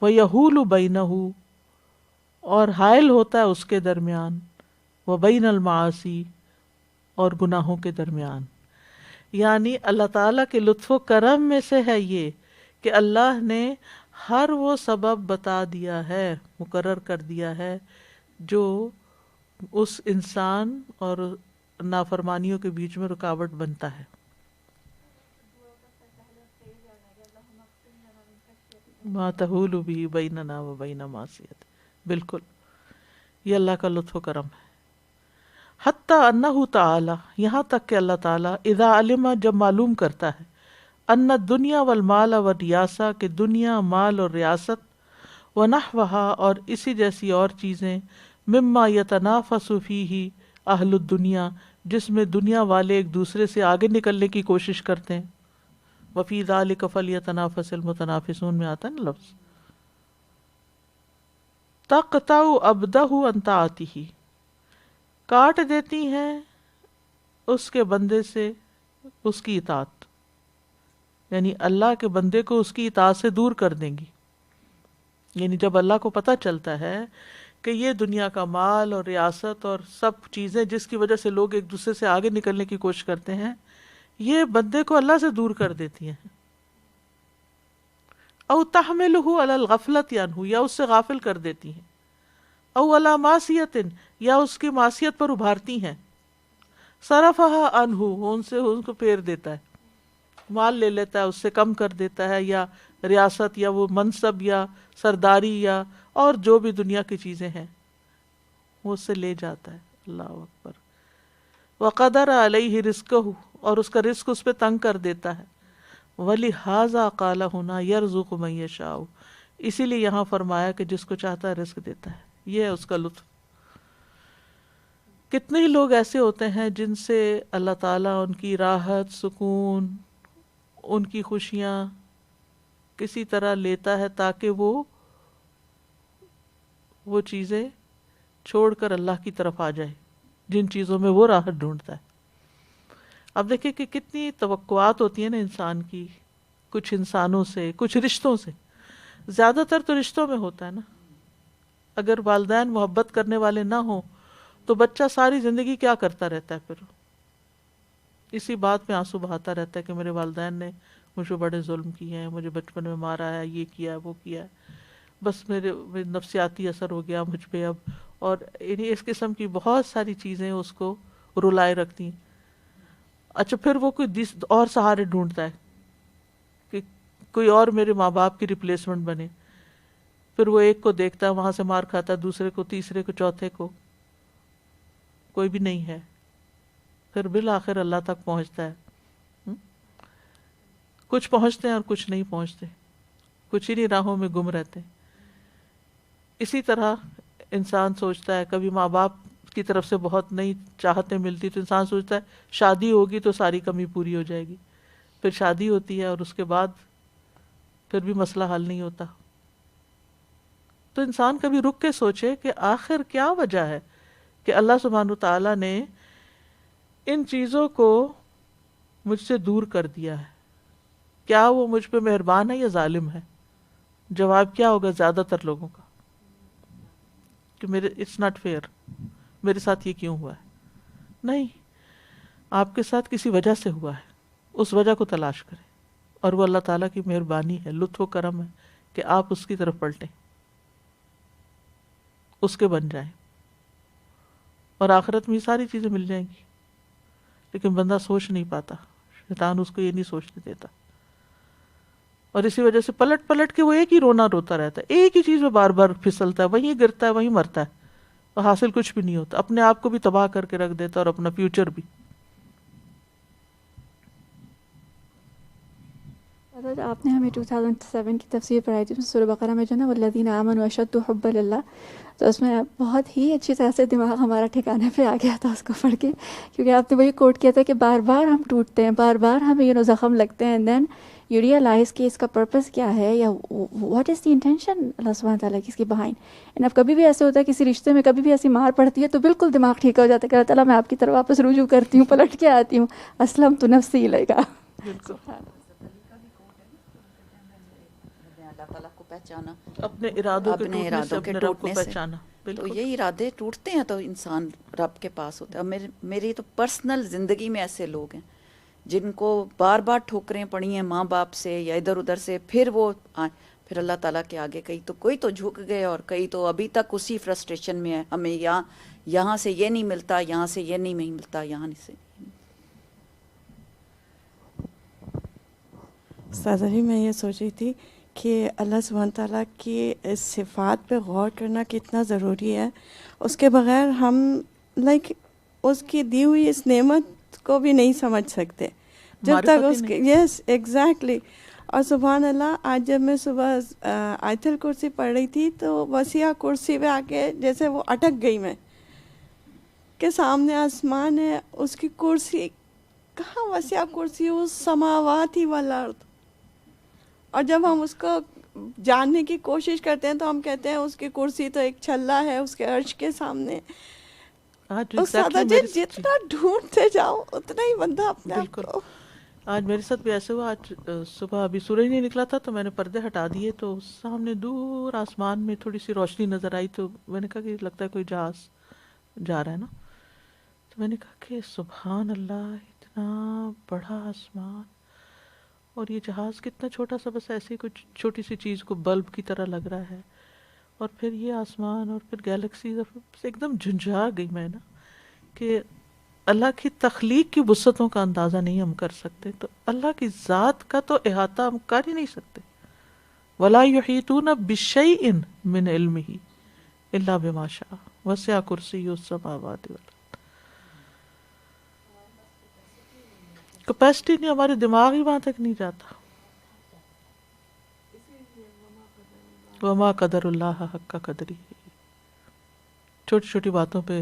ویحول بینہ، اور حائل ہوتا ہے اس کے درمیان، وبین المعاصی، اور گناہوں کے درمیان. یعنی اللہ تعالیٰ کے لطف و کرم میں سے ہے یہ کہ اللہ نے ہر وہ سبب بتا دیا ہے، مقرر کر دیا ہے، جو اس انسان اور نافرمانیوں کے بیچ میں رکاوٹ بنتا ہے. ما تحول به بیننا و بین معصیت، بالکل یہ اللہ کا لطف و کرم ہے. حتیٰ انہ تعالی، یہاں تک کہ اللہ تعالیٰ اذا علم، جب معلوم کرتا ہے، ان الدنیا والمال والریاسہ، کہ دنیا، مال اور ریاست، ونحوہا، اور اسی جیسی اور چیزیں، مما یتنافس فیہ اہل الدنیا، جس میں دنیا والے ایک دوسرے سے آگے نکلنے کی کوشش کرتے ہیں. وفی ذلک فلیتنافس المتنافسون میں آتا ہے نا لفظ. تقطع عبدہ عن طاعتہ، کاٹ دیتی ہیں اس کے بندے سے اس کی اطاعت، یعنی اللہ کے بندے کو اس کی اطاعت سے دور کر دیں گی. یعنی جب اللہ کو پتہ چلتا ہے کہ یہ دنیا کا مال اور ریاست اور سب چیزیں جس کی وجہ سے لوگ ایک دوسرے سے آگے نکلنے کی کوشش کرتے ہیں، یہ بندے کو اللہ سے دور کر دیتی ہیں. او تحملہ علی الغفلۃ عنہ، یا اس سے غافل کر دیتی ہیں. او علی معصیۃ، یا اس کی معصیت پر ابھارتی ہیں. صرفہا عنہ، ان کو پھیر دیتا ہے، مال لے لیتا ہے اس سے، کم کر دیتا ہے، یا ریاست، یا وہ منصب، یا سرداری، یا اور جو بھی دنیا کی چیزیں ہیں وہ اس سے لے جاتا ہے. اللہ اکبر. وقدر علیہ رزقہ، اور اس کا رزق اس پہ تنگ کر دیتا ہے. وَلِهَذَا قَالَ هُنَا يَرْزُقُ مَن يَشَاءُ، اسی لیے یہاں فرمایا کہ جس کو چاہتا ہے رزق دیتا ہے. یہ ہے اس کا لطف. کتنے ہی لوگ ایسے ہوتے ہیں جن سے اللہ تعالیٰ ان کی راحت، سکون، ان کی خوشیاں کسی طرح لیتا ہے تاکہ وہ چیزیں چھوڑ کر اللہ کی طرف آ جائے، جن چیزوں میں وہ راحت ڈھونڈتا ہے. اب دیکھیں کہ کتنی توقعات ہوتی ہیں نا انسان کی، کچھ انسانوں سے، کچھ رشتوں سے. زیادہ تر تو رشتوں میں ہوتا ہے نا. اگر والدین محبت کرنے والے نہ ہوں تو بچہ ساری زندگی کیا کرتا رہتا ہے، پھر اسی بات میں آنسو بہاتا رہتا ہے کہ میرے والدین نے مجھ پہ بڑے ظلم کیے ہیں، مجھے بچپن میں مارا ہے، یہ کیا ہے، وہ کیا ہے، بس میرے نفسیاتی اثر ہو گیا مجھ پہ اب. اور اس قسم کی بہت ساری چیزیں اس کو رلائے رکھتی ہیں. اچھا پھر وہ کوئی اور سہارے ڈھونڈتا ہے کہ کوئی اور میرے ماں باپ کی ریپلیسمنٹ بنے. پھر وہ ایک کو دیکھتا ہے وہاں سے مار کھاتا ہے، دوسرے کو، تیسرے کو، چوتھے کو، کوئی بھی نہیں ہے. پھر بالآخر اللہ تک پہنچتا ہے. کچھ پہنچتے ہیں اور کچھ نہیں پہنچتے، کچھ انہی راہوں میں گم رہتے ہیں. اسی طرح انسان سوچتا ہے، کبھی ماں باپ کی طرف سے بہت نہیں چاہتے ملتی تو انسان سوچتا ہے شادی ہوگی تو ساری کمی پوری ہو جائے گی. پھر شادی ہوتی ہے اور اس کے بعد پھر بھی مسئلہ حل نہیں ہوتا. تو انسان کبھی رک کے سوچے کہ آخر کیا وجہ ہے کہ اللہ سبحانہ تعالیٰ نے ان چیزوں کو مجھ سے دور کر دیا ہے. کیا وہ مجھ پہ مہربان ہے یا ظالم ہے؟ جواب کیا ہوگا زیادہ تر لوگوں کا؟ کہ میرے اٹس ناٹ فیئر، میرے ساتھ یہ کیوں ہوا ہے. نہیں، آپ کے ساتھ کسی وجہ سے ہوا ہے، اس وجہ کو تلاش کریں، اور وہ اللہ تعالیٰ کی مہربانی ہے، لطف و کرم ہے کہ آپ اس کی طرف پلٹیں، اس کے بن جائیں، اور آخرت میں یہ ساری چیزیں مل جائیں گی. لیکن بندہ سوچ نہیں پاتا، شیطان اس کو یہ نہیں سوچنے دیتا، اور اسی وجہ سے پلٹ پلٹ کے وہ ایک ہی رونا روتا رہتا ہے، ایک ہی چیز میں بار بار پھسلتا ہے، وہیں گرتا ہے، وہیں مرتا ہے، اور حاصل کچھ بھی نہیں ہوتا. اپنے آپ کو بھی تباہ کر کے رکھ دیتا اور اپنا فیوچر بھی. حضرت آپ نے ہمیں 2007 کی تفسیر پڑھائی تھی اس میں سورہ بقرہ میں جو نا والذین آمنوا اشد حبا للہ، تو اس میں بہت ہی اچھی طرح سے دماغ ہمارا ٹھکانے پہ آ گیا تھا اس کو پڑھ کے، کیونکہ آپ نے وہی کوٹ کیا تھا کہ بار بار ہم ٹوٹتے ہیں، بار بار ہمیں زخم لگتے ہیں، اینڈ دین یو ریئلائز کہ اس کا پرپس کیا ہے یا واٹ از دی انٹینشن اللہ سبحانہ تعالیٰ کی اس کے بہائنڈ. اینڈ اب کبھی بھی ایسے ہوتا ہے کسی رشتے میں کبھی بھی ایسی مار پڑتی ہے تو بالکل دماغ ٹھیک ہو جاتا ہے کہ اللہ تعالیٰ میں آپ کی طرف واپس رجوع کرتی ہوں، پلٹ کے آتی ہوں، اسلم تو نفسی لگا. بالکل اللہ تعالیٰ کو پہچانا، اپنے ارادوں کے اپنے ٹوٹنے سے ارادوں کے اپنے رب کو ٹوٹنے سے. پہچانا. تو بالکل یہ ارادے ٹوٹتے ہیں تو انسان رب کے پاس ہوتا ہے. میری تو پرسنل زندگی میں ایسے لوگ ہیں جن کو بار بار ٹھوکریں پڑی ہیں ماں باپ سے یا ادھر ادھر سے، پھر وہ پھر اللہ تعالیٰ کے آگے کوئی تو جھک گئے اور کئی تو ابھی تک اسی فرسٹریشن میں ہے، ہمیں یہاں سے یہ نہیں ملتا، یہاں سے یہ نہیں ملتا، یہاں سے. استاذہ جی میں یہ سوچ رہی تھی کہ اللہ سبحانہ تعالیٰ کی اس صفات پہ غور کرنا کتنا ضروری ہے. اس کے بغیر ہم اس کی دی ہوئی اس نعمت کو بھی نہیں سمجھ سکتے جب تک اس کے. Yes exactly. اور سبحان اللہ، آج جب میں صبح آیت الکرسی پڑھ رہی تھی تو وسیع کرسی پہ آ کے جیسے وہ اٹک گئی میں کہ سامنے آسمان ہے، اس کی کرسی کہاں وسیع کرسی، اس سماوات ہی والارض. اور جب ہم اس کو جاننے کی کوشش کرتے ہیں تو ہم کہتے ہیں اس کی کرسی تو ایک چھلا ہے اس کے عرش کے سامنے. استاد جی جتنا ڈھونڈتے جاؤ اتنا ہی بندہ اپنے آپ کو. آج میرے ساتھ بھی ایسے ہوا. آج صبح ابھی سورج نہیں نکلا تھا تو میں نے پردے ہٹا دیے تو سامنے دور آسمان میں تھوڑی سی روشنی نظر آئی تو میں نے کہا کہ لگتا ہے کوئی جہاز جا رہا ہے نا. تو میں نے کہا کہ سبحان اللہ، اتنا بڑا آسمان اور یہ جہاز کتنا چھوٹا سا، بس ایسی کچھ چھوٹی سی چیز کو بلب کی طرح لگ رہا ہے، اور پھر یہ آسمان اور پھر گیلیکسیز، ایک دم جھنجھا گئی میں نا کہ اللہ کی تخلیق کی وسعتوں کا اندازہ نہیں ہم کر سکتے. تو اللہ کی ذات کا تو احاطہ ہم کر ہی نہیں سکتے. وَلَا يُحِيطُونَ بِشَيْءٍ مِّنْ عِلْمِهِ إِلَّا بِمَا شَاءَ وَسِعَ كُرْسِيُّهُ السَّمَاوَاتِ وَالْأَرْضِ. کیپیسٹی نہیں، ہمارے دماغ ہی وہاں تک نہیں جاتا. وَمَا قَدَرُ اللَّهَ حَقَّ قَدْرِهِ. چھوٹی چھوٹی باتوں پہ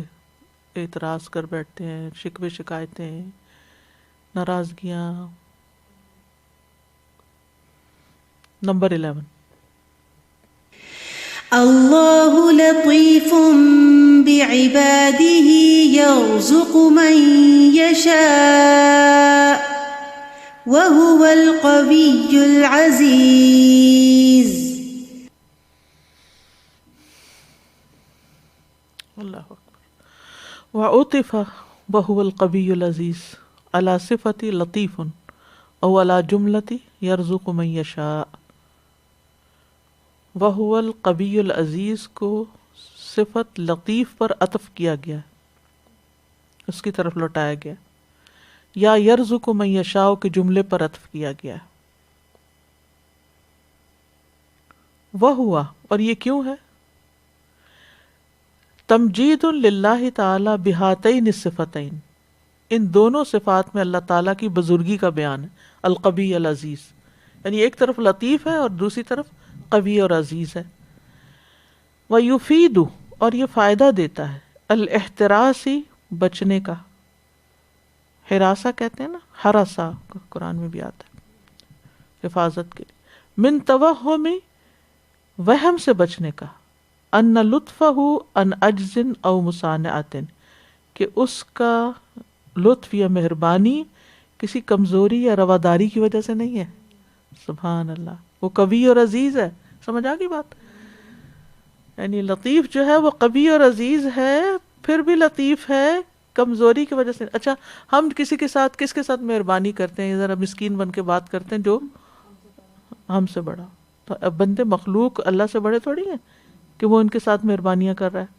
اعتراض کر بیٹھتے ہیں، شکوے شکایتیں، ناراضگیاں. نمبر 11، اللہ لطیف بعباده یرزق من یشاء وهو القوی العزیز. اللہ اکبر. وعطف وهو القوی العزیز على صفت لطیف او على جملت یرزق من یشاء. وهو القوی العزیز کو صفت لطیف پر عطف کیا گیا، اس کی طرف لوٹایا گیا، یا یرزق من یشاء کے جملے پر عطف کیا گیا. وہوا، اور یہ کیوں ہے؟ تمجید للہ تعالی بہاتین الصفتین، ان دونوں صفات میں اللہ تعالیٰ کی بزرگی کا بیان ہے. القوی العزیز، یعنی ایک طرف لطیف ہے اور دوسری طرف قوی اور عزیز ہے. ویفید، اور یہ فائدہ دیتا ہے، الاحتراسی، بچنے کا. حراسہ کہتے ہیں نا، حراسہ قرآن میں بھی آتا ہے حفاظت کے لیے. من توہم، وہم سے بچنے کا. ان لطفہ ان عجز او مصانعت، کہ اس کا لطف یا مہربانی کسی کمزوری یا رواداری کی وجہ سے نہیں ہے. سبحان اللہ، وہ قوی اور عزیز ہے. سمجھ آ گئی بات؟ یعنی لطیف جو ہے وہ قوی اور عزیز ہے، پھر بھی لطیف ہے کمزوری کی وجہ سے. اچھا، ہم کس کے ساتھ مہربانی کرتے ہیں، ذرا مسکین بن کے بات کرتے ہیں جو ہم سے بڑا. تو اب بندے مخلوق اللہ سے بڑے تھوڑی ہیں کہ وہ ان کے ساتھ مہربانیاں کر رہا ہے.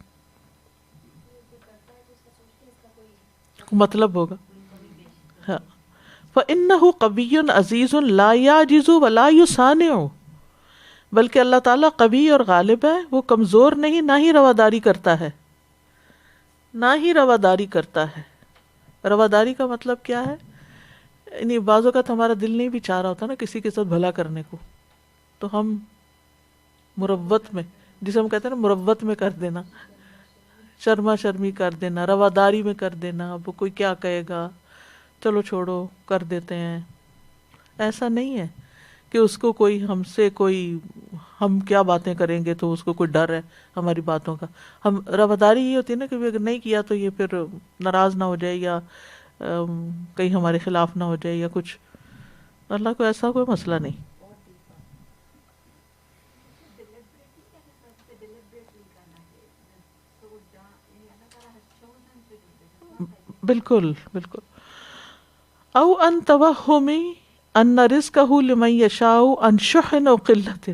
مطلب ہوگا ہاں. فَإِنَّهُ قَوِيٌّ عَزِيزٌ لَا يَعْجِزُ وَلَا يُصَانِعُ، بلکہ اللہ تعالیٰ قوی اور غالب ہے، وہ کمزور نہیں، نہ ہی رواداری کرتا ہے. رواداری کا مطلب کیا ہے؟ یعنی بعض اوقات ہمارا دل نہیں بھی چاہ رہا ہوتا نا کسی کے ساتھ بھلا کرنے کو، تو ہم مروت میں، جسے ہم کہتے ہیں نا مروت میں کر دینا، شرما شرمی کر دینا، رواداری میں کر دینا، اب کوئی کیا کہے گا، چلو چھوڑو کر دیتے ہیں. ایسا نہیں ہے کہ اس کو کوئی ہم سے کوئی ہم کیا باتیں کریں گے تو اس کو کوئی ڈر ہے ہماری باتوں کا. ہم رواداری یہ ہوتی ہے نا کہ اگر نہیں کیا تو یہ پھر ناراض نہ ہو جائے یا کہیں ہمارے خلاف نہ ہو جائے یا کچھ. اللہ کو ایسا کوئی مسئلہ نہیں. بالکل بالکل. او ان توہمی ان رزقہ لمن یشاء عن شح و قلت،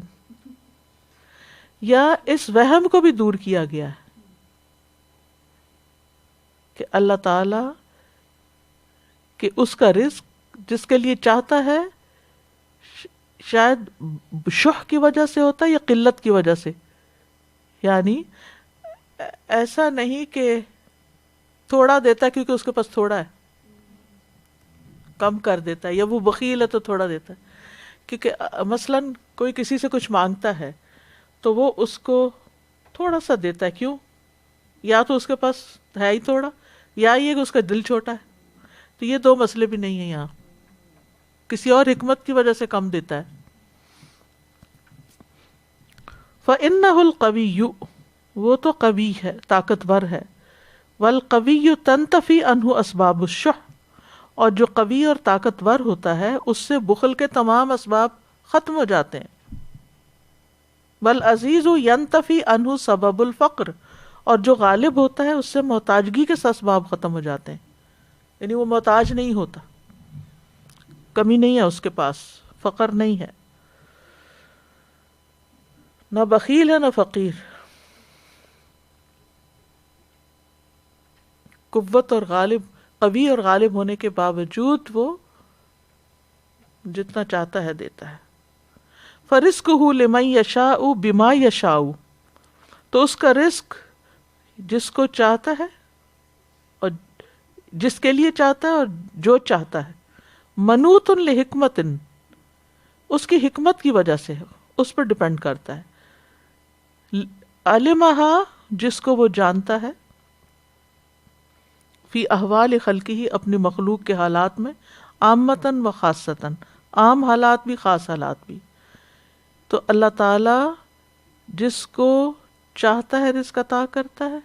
یا اس وہم کو بھی دور کیا گیا ہے کہ اللہ تعالی کہ اس کا رزق جس کے لیے چاہتا ہے شاید شح کی وجہ سے ہوتا ہے یا قلت کی وجہ سے. یعنی ایسا نہیں کہ تھوڑا دیتا ہے کیونکہ اس کے پاس تھوڑا ہے، کم کر دیتا ہے، یا وہ بخیل ہے تو تھوڑا دیتا ہے. کیونکہ مثلاً کوئی کسی سے کچھ مانگتا ہے تو وہ اس کو تھوڑا سا دیتا ہے. کیوں؟ یا تو اس کے پاس ہے ہی تھوڑا، یا یہ کہ اس کا دل چھوٹا ہے. تو یہ دو مسئلے بھی نہیں ہیں یہاں، کسی اور حکمت کی وجہ سے کم دیتا ہے. فَإِنَّهُ الْقَوِيُّ، وہ تو قوی ہے، طاقتور ہے. وَالْقَوِيُّ تَنْتَفِي عَنْهُ أَسْبَابُ الشُّحِّ، اور جو قوی اور طاقتور ہوتا ہے اس سے بخل کے تمام اسباب ختم ہو جاتے ہیں. وَالْعَزِيزُ يَنْتَفِي عَنْهُ سَبَبُ الْفَقْرِ، اور جو غالب ہوتا ہے اس سے محتاجگی کے اسباب ختم ہو جاتے ہیں. یعنی وہ محتاج نہیں ہوتا، کمی نہیں ہے اس کے پاس، فقر نہیں ہے، نہ بخیل ہے نہ فقیر. قوت اور غالب، قوی اور غالب ہونے کے باوجود وہ جتنا چاہتا ہے دیتا ہے. فَرِزْقُهُ لِمَن يَشَاءُ بِمَا يَشَاءُ، تو اس کا رزق جس کو چاہتا ہے اور جس کے لیے چاہتا ہے اور جو چاہتا ہے. منوط لحکمت، اس کی حکمت کی وجہ سے اس پر ڈپینڈ کرتا ہے. علمہا، جس کو وہ جانتا ہے، فی احوال خلقہ، اپنی مخلوق کے حالات میں، عامتاً و خاصتاً، عام حالات بھی خاص حالات بھی. تو اللہ تعالی جس کو چاہتا ہے رزق عطا کرتا ہے،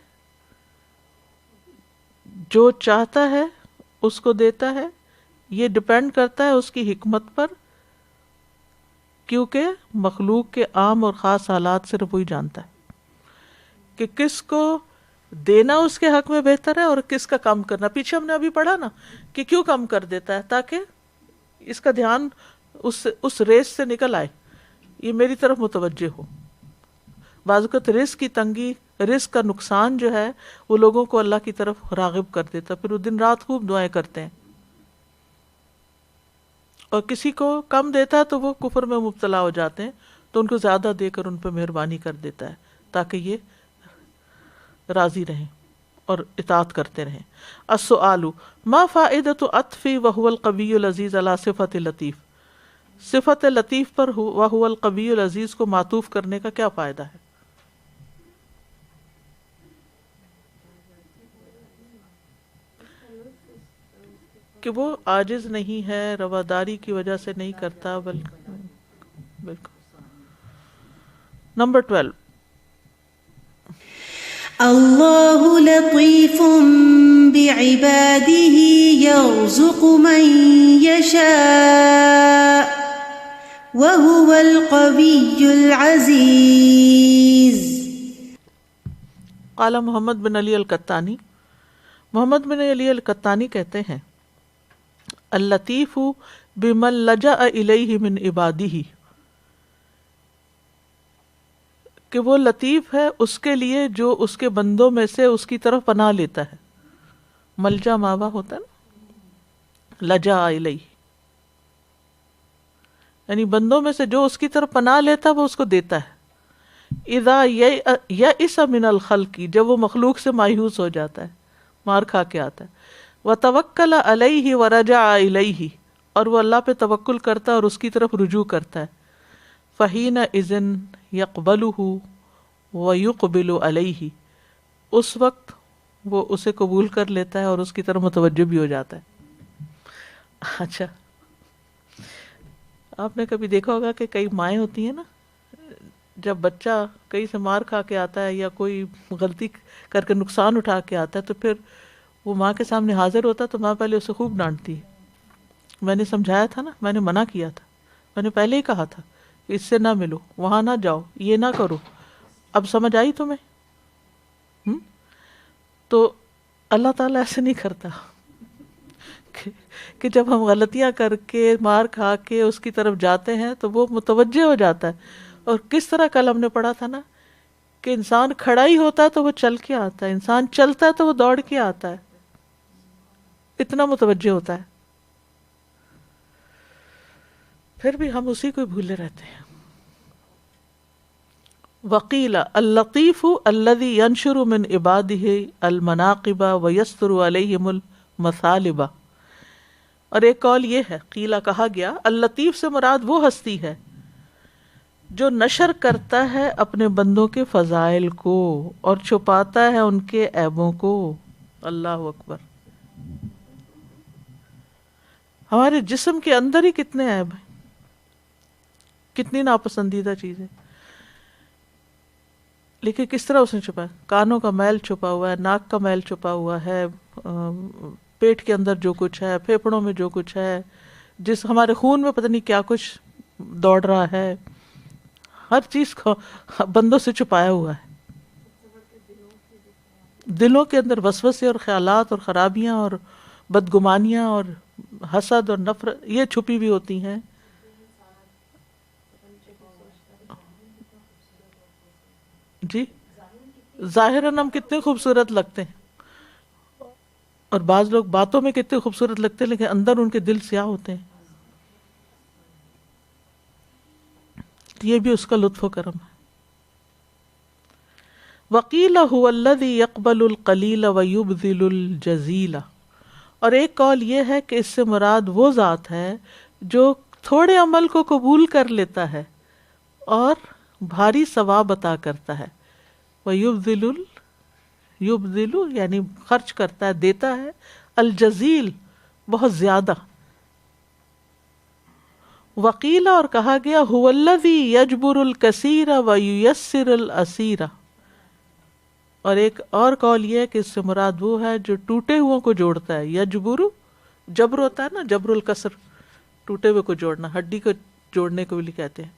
جو چاہتا ہے اس کو دیتا ہے. یہ ڈپینڈ کرتا ہے اس کی حکمت پر، کیونکہ مخلوق کے عام اور خاص حالات صرف وہی جانتا ہے کہ کس کو دینا اس کے حق میں بہتر ہے اور کس کا کم کرنا. پیچھے ہم نے ابھی پڑھا نا کہ کیوں کم کر دیتا ہے، تاکہ اس کا دھیان اس ریس سے نکل آئے، یہ میری طرف متوجہ ہو. بعض اوقات رزق کی تنگی، رزق کا نقصان جو ہے وہ لوگوں کو اللہ کی طرف راغب کر دیتا، پھر وہ دن رات خوب دعائیں کرتے ہیں. اور کسی کو کم دیتا ہے تو وہ کفر میں مبتلا ہو جاتے ہیں، تو ان کو زیادہ دے کر ان پہ مہربانی کر دیتا ہے تاکہ یہ راضی رہیں اور اطاعت کرتے رہیں. السؤال ما فائدۃ عطف وهو القوی العزیز علی صفت لطیف، صفت لطیف پر وهو القوی العزیز کو معطوف کرنے کا کیا فائدہ ہے؟ کہ وہ عاجز نہیں ہے، رواداری کی وجہ سے نہیں کرتا، بالکل. نمبر 12، اللہ لطیف بعباده یرزق من یشاء وهو القوی العزیز. قال محمد بن علی القطانی، محمد بن علی القطانی کہتے ہیں اللطیف بمن لجأ الیہ من عبادہ، کہ وہ لطیف ہے اس کے لیے جو اس کے بندوں میں سے اس کی طرف پناہ لیتا ہے. ملجا ماوا ہوتا ہے نا، لجا الیہ، یعنی بندوں میں سے جو اس کی طرف پناہ لیتا ہے وہ اس کو دیتا ہے. اذا یئس من الخلق، جب وہ مخلوق سے مایوس ہو جاتا ہے، مار کھا کے آتا ہے. وتوکل علیہ ورجع الیہ، اور وہ اللہ پہ توکل کرتا ہے اور اس کی طرف رجوع کرتا ہے. فَحِينَئِذٍ يَقْبَلُهُ وَيُقْبِلُ عَلَيْهِ، اس وقت وہ اسے قبول کر لیتا ہے اور اس کی طرف متوجہ بھی ہو جاتا ہے. اچھا، آپ نے کبھی دیکھا ہوگا کہ کئی مائیں ہوتی ہیں نا، جب بچہ کہیں سے مار کھا کے آتا ہے یا کوئی غلطی کر کے نقصان اٹھا کے آتا ہے تو پھر وہ ماں کے سامنے حاضر ہوتا ہے تو ماں پہلے اسے خوب ڈانٹتی ہے. میں نے سمجھایا تھا نا، میں نے منع کیا تھا، میں نے پہلے ہی کہا تھا اس سے نہ ملو، وہاں نہ جاؤ، یہ نہ کرو. اب سمجھ آئی تمہیں؟ تو اللہ تعالیٰ ایسے نہیں کرتا کہ جب ہم غلطیاں کر کے مار کھا کے اس کی طرف جاتے ہیں تو وہ متوجہ ہو جاتا ہے. اور کس طرح کل ہم نے پڑھا تھا نا کہ انسان کھڑا ہی ہوتا ہے تو وہ چل کے آتا ہے، انسان چلتا ہے تو وہ دوڑ کے آتا ہے، اتنا متوجہ ہوتا ہے. پھر بھی ہم اسی کو بھولے رہتے ہیں. وقیل اللطیف الذی ینشر من عبادہ المناقب ویستر علیہم المثالب. اور ایک قول یہ ہے، قیلہ کہا گیا، اللطیف سے مراد وہ ہستی ہے جو نشر کرتا ہے اپنے بندوں کے فضائل کو اور چھپاتا ہے ان کے عیبوں کو. اللہ اکبر. ہمارے جسم کے اندر ہی کتنے عیب ہیں، کتنی ناپسندیدہ چیزیں، لیکن کس طرح اس نے چھپایا. کانوں کا میل چھپا ہوا ہے، ناک کا میل چھپا ہوا ہے، پیٹ کے اندر جو کچھ ہے، پھیپھڑوں میں جو کچھ ہے، جس ہمارے خون میں پتہ نہیں کیا کچھ دوڑ رہا ہے، ہر چیز کو بندوں سے چھپایا ہوا ہے. دلوں کے اندر وسوسے اور خیالات اور خرابیاں اور بدگمانیاں اور حسد اور نفرت یہ چھپی بھی ہوتی ہیں. جی، ظاہراً ہم کتنے خوبصورت لگتے ہیں اور بعض لوگ باتوں میں کتنے خوبصورت لگتے ہیں لیکن اندر ان کے دل سیاہ ہوتے ہیں. یہ بھی اس کا لطف و کرم ہے. وقیل هو الذی یقبل القلیل ویبذل الجزیل. اور ایک قول یہ ہے کہ اس سے مراد وہ ذات ہے جو تھوڑے عمل کو قبول کر لیتا ہے اور بھاری ثواب عطا کرتا ہے. یبذل یعنی خرچ کرتا ہے، دیتا ہے، الجزیل بہت زیادہ. وقیل اور کہا گیا هو الذی یجبر الکثیر ویسر الاسیر. اور ایک اور قول یہ ہے کہ اس سے مراد وہ ہے جو ٹوٹے ہوئوں کو جوڑتا ہے. یجبر، جبر ہوتا ہے نا، جبر الکسر، ٹوٹے ہوئے کو جوڑنا، ہڈی کو جوڑنے کو بھی کہتے ہیں.